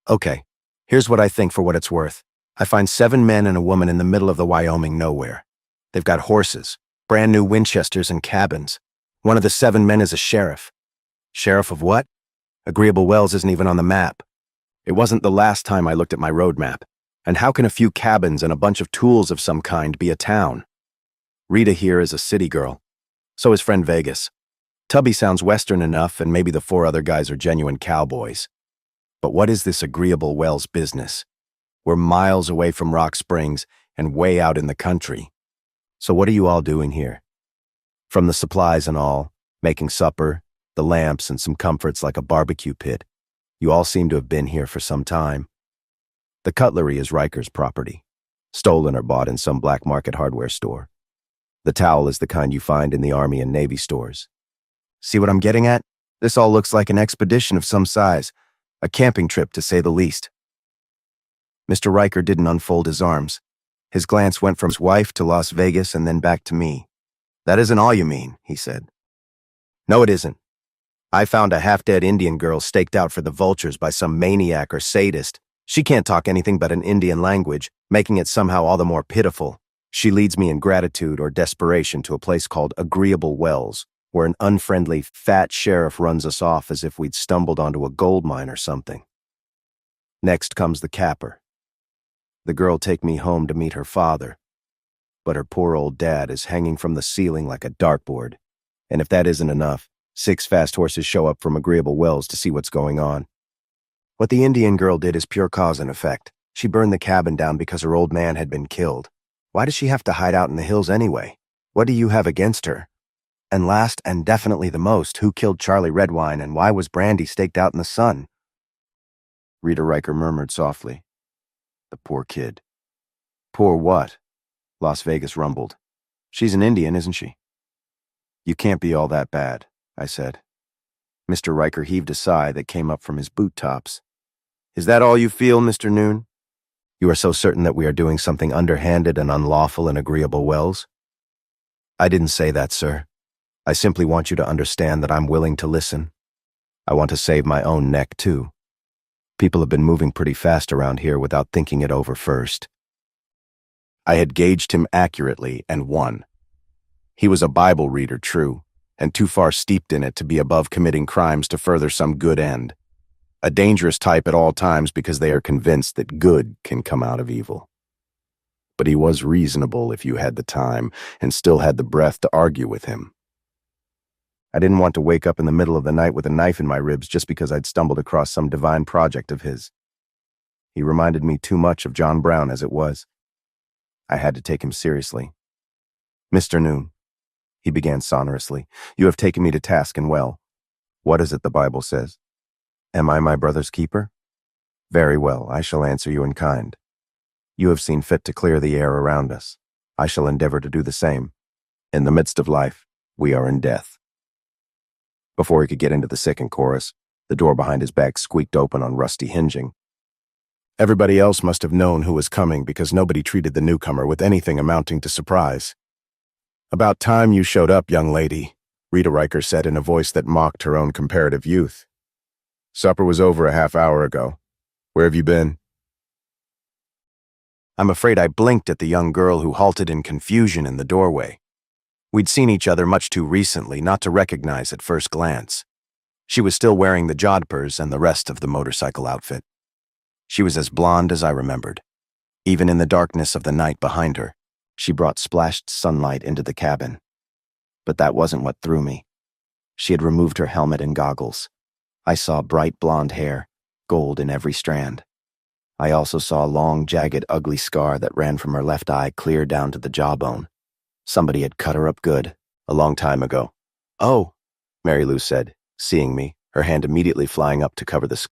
Okay, here's what I think for what it's worth. I find 7 men and a woman in the middle of the Wyoming nowhere. They've got horses, brand new Winchesters and cabins. One of the 7 men is a sheriff. Sheriff of what? Agreeable Wells isn't even on the map. It wasn't the last time I looked at my road map. And how can a few cabins and a bunch of tools of some kind be a town? Rita here is a city girl. So is friend Vegas. Tubby sounds Western enough, and maybe the 4 other guys are genuine cowboys. But what is this Agreeable Wells business? We're miles away from Rock Springs and way out in the country. So what are you all doing here? From the supplies and all, making supper, the lamps and some comforts like a barbecue pit, you all seem to have been here for some time. The cutlery is Riker's property, stolen or bought in some black market hardware store. The towel is the kind you find in the Army and Navy stores. See what I'm getting at? This all looks like an expedition of some size, a camping trip to say the least. Mr. Riker didn't unfold his arms. His glance went from his wife to Las Vegas and then back to me. That isn't all you mean, he said. No, it isn't. I found a half-dead Indian girl staked out for the vultures by some maniac or sadist. She can't talk anything but an Indian language, making it somehow all the more pitiful. She leads me in gratitude or desperation to a place called Agreeable Wells, where an unfriendly, fat sheriff runs us off as if we'd stumbled onto a gold mine or something. Next comes the capper. The girl take me home to meet her father, but her poor old dad is hanging from the ceiling like a dartboard. And if that isn't enough, 6 fast horses show up from Agreeable Wells to see what's going on. What the Indian girl did is pure cause and effect. She burned the cabin down because her old man had been killed. Why does she have to hide out in the hills anyway? What do you have against her? And last and definitely the most, who killed Charlie Redwine and why was Brandy staked out in the sun? Rita Riker murmured softly. The poor kid. Poor what? Las Vegas rumbled. She's an Indian, isn't she? You can't be all that bad, I said. Mr. Riker heaved a sigh that came up from his boot tops. Is that all you feel, Mr. Noon? You are so certain that we are doing something underhanded and unlawful in Agreeable Wells? I didn't say that, sir. I simply want you to understand that I'm willing to listen. I want to save my own neck, too. People have been moving pretty fast around here without thinking it over first. I had gauged him accurately and won. He was a Bible reader, true, and too far steeped in it to be above committing crimes to further some good end. A dangerous type at all times because they are convinced that good can come out of evil. But he was reasonable if you had the time and still had the breath to argue with him. I didn't want to wake up in the middle of the night with a knife in my ribs just because I'd stumbled across some divine project of his. He reminded me too much of John Brown as it was. I had to take him seriously. Mr. Noon, he began sonorously, you have taken me to task and well. What is it the Bible says? Am I my brother's keeper? Very well, I shall answer you in kind. You have seen fit to clear the air around us. I shall endeavor to do the same. In the midst of life, we are in death. Before he could get into the second chorus, the door behind his back squeaked open on rusty hinging. Everybody else must have known who was coming because nobody treated the newcomer with anything amounting to surprise. About time you showed up, young lady, Rita Riker said in a voice that mocked her own comparative youth. Supper was over a half hour ago. Where have you been? I'm afraid I blinked at the young girl who halted in confusion in the doorway. We'd seen each other much too recently not to recognize at first glance. She was still wearing the jodhpurs and the rest of the motorcycle outfit. She was as blonde as I remembered. Even in the darkness of the night behind her, she brought splashed sunlight into the cabin. But that wasn't what threw me. She had removed her helmet and goggles. I saw bright blonde hair, gold in every strand. I also saw a long, jagged, ugly scar that ran from her left eye clear down to the jawbone. Somebody had cut her up good, a long time ago. Oh, Mary Lou said, seeing me, her hand immediately flying up to cover the scar.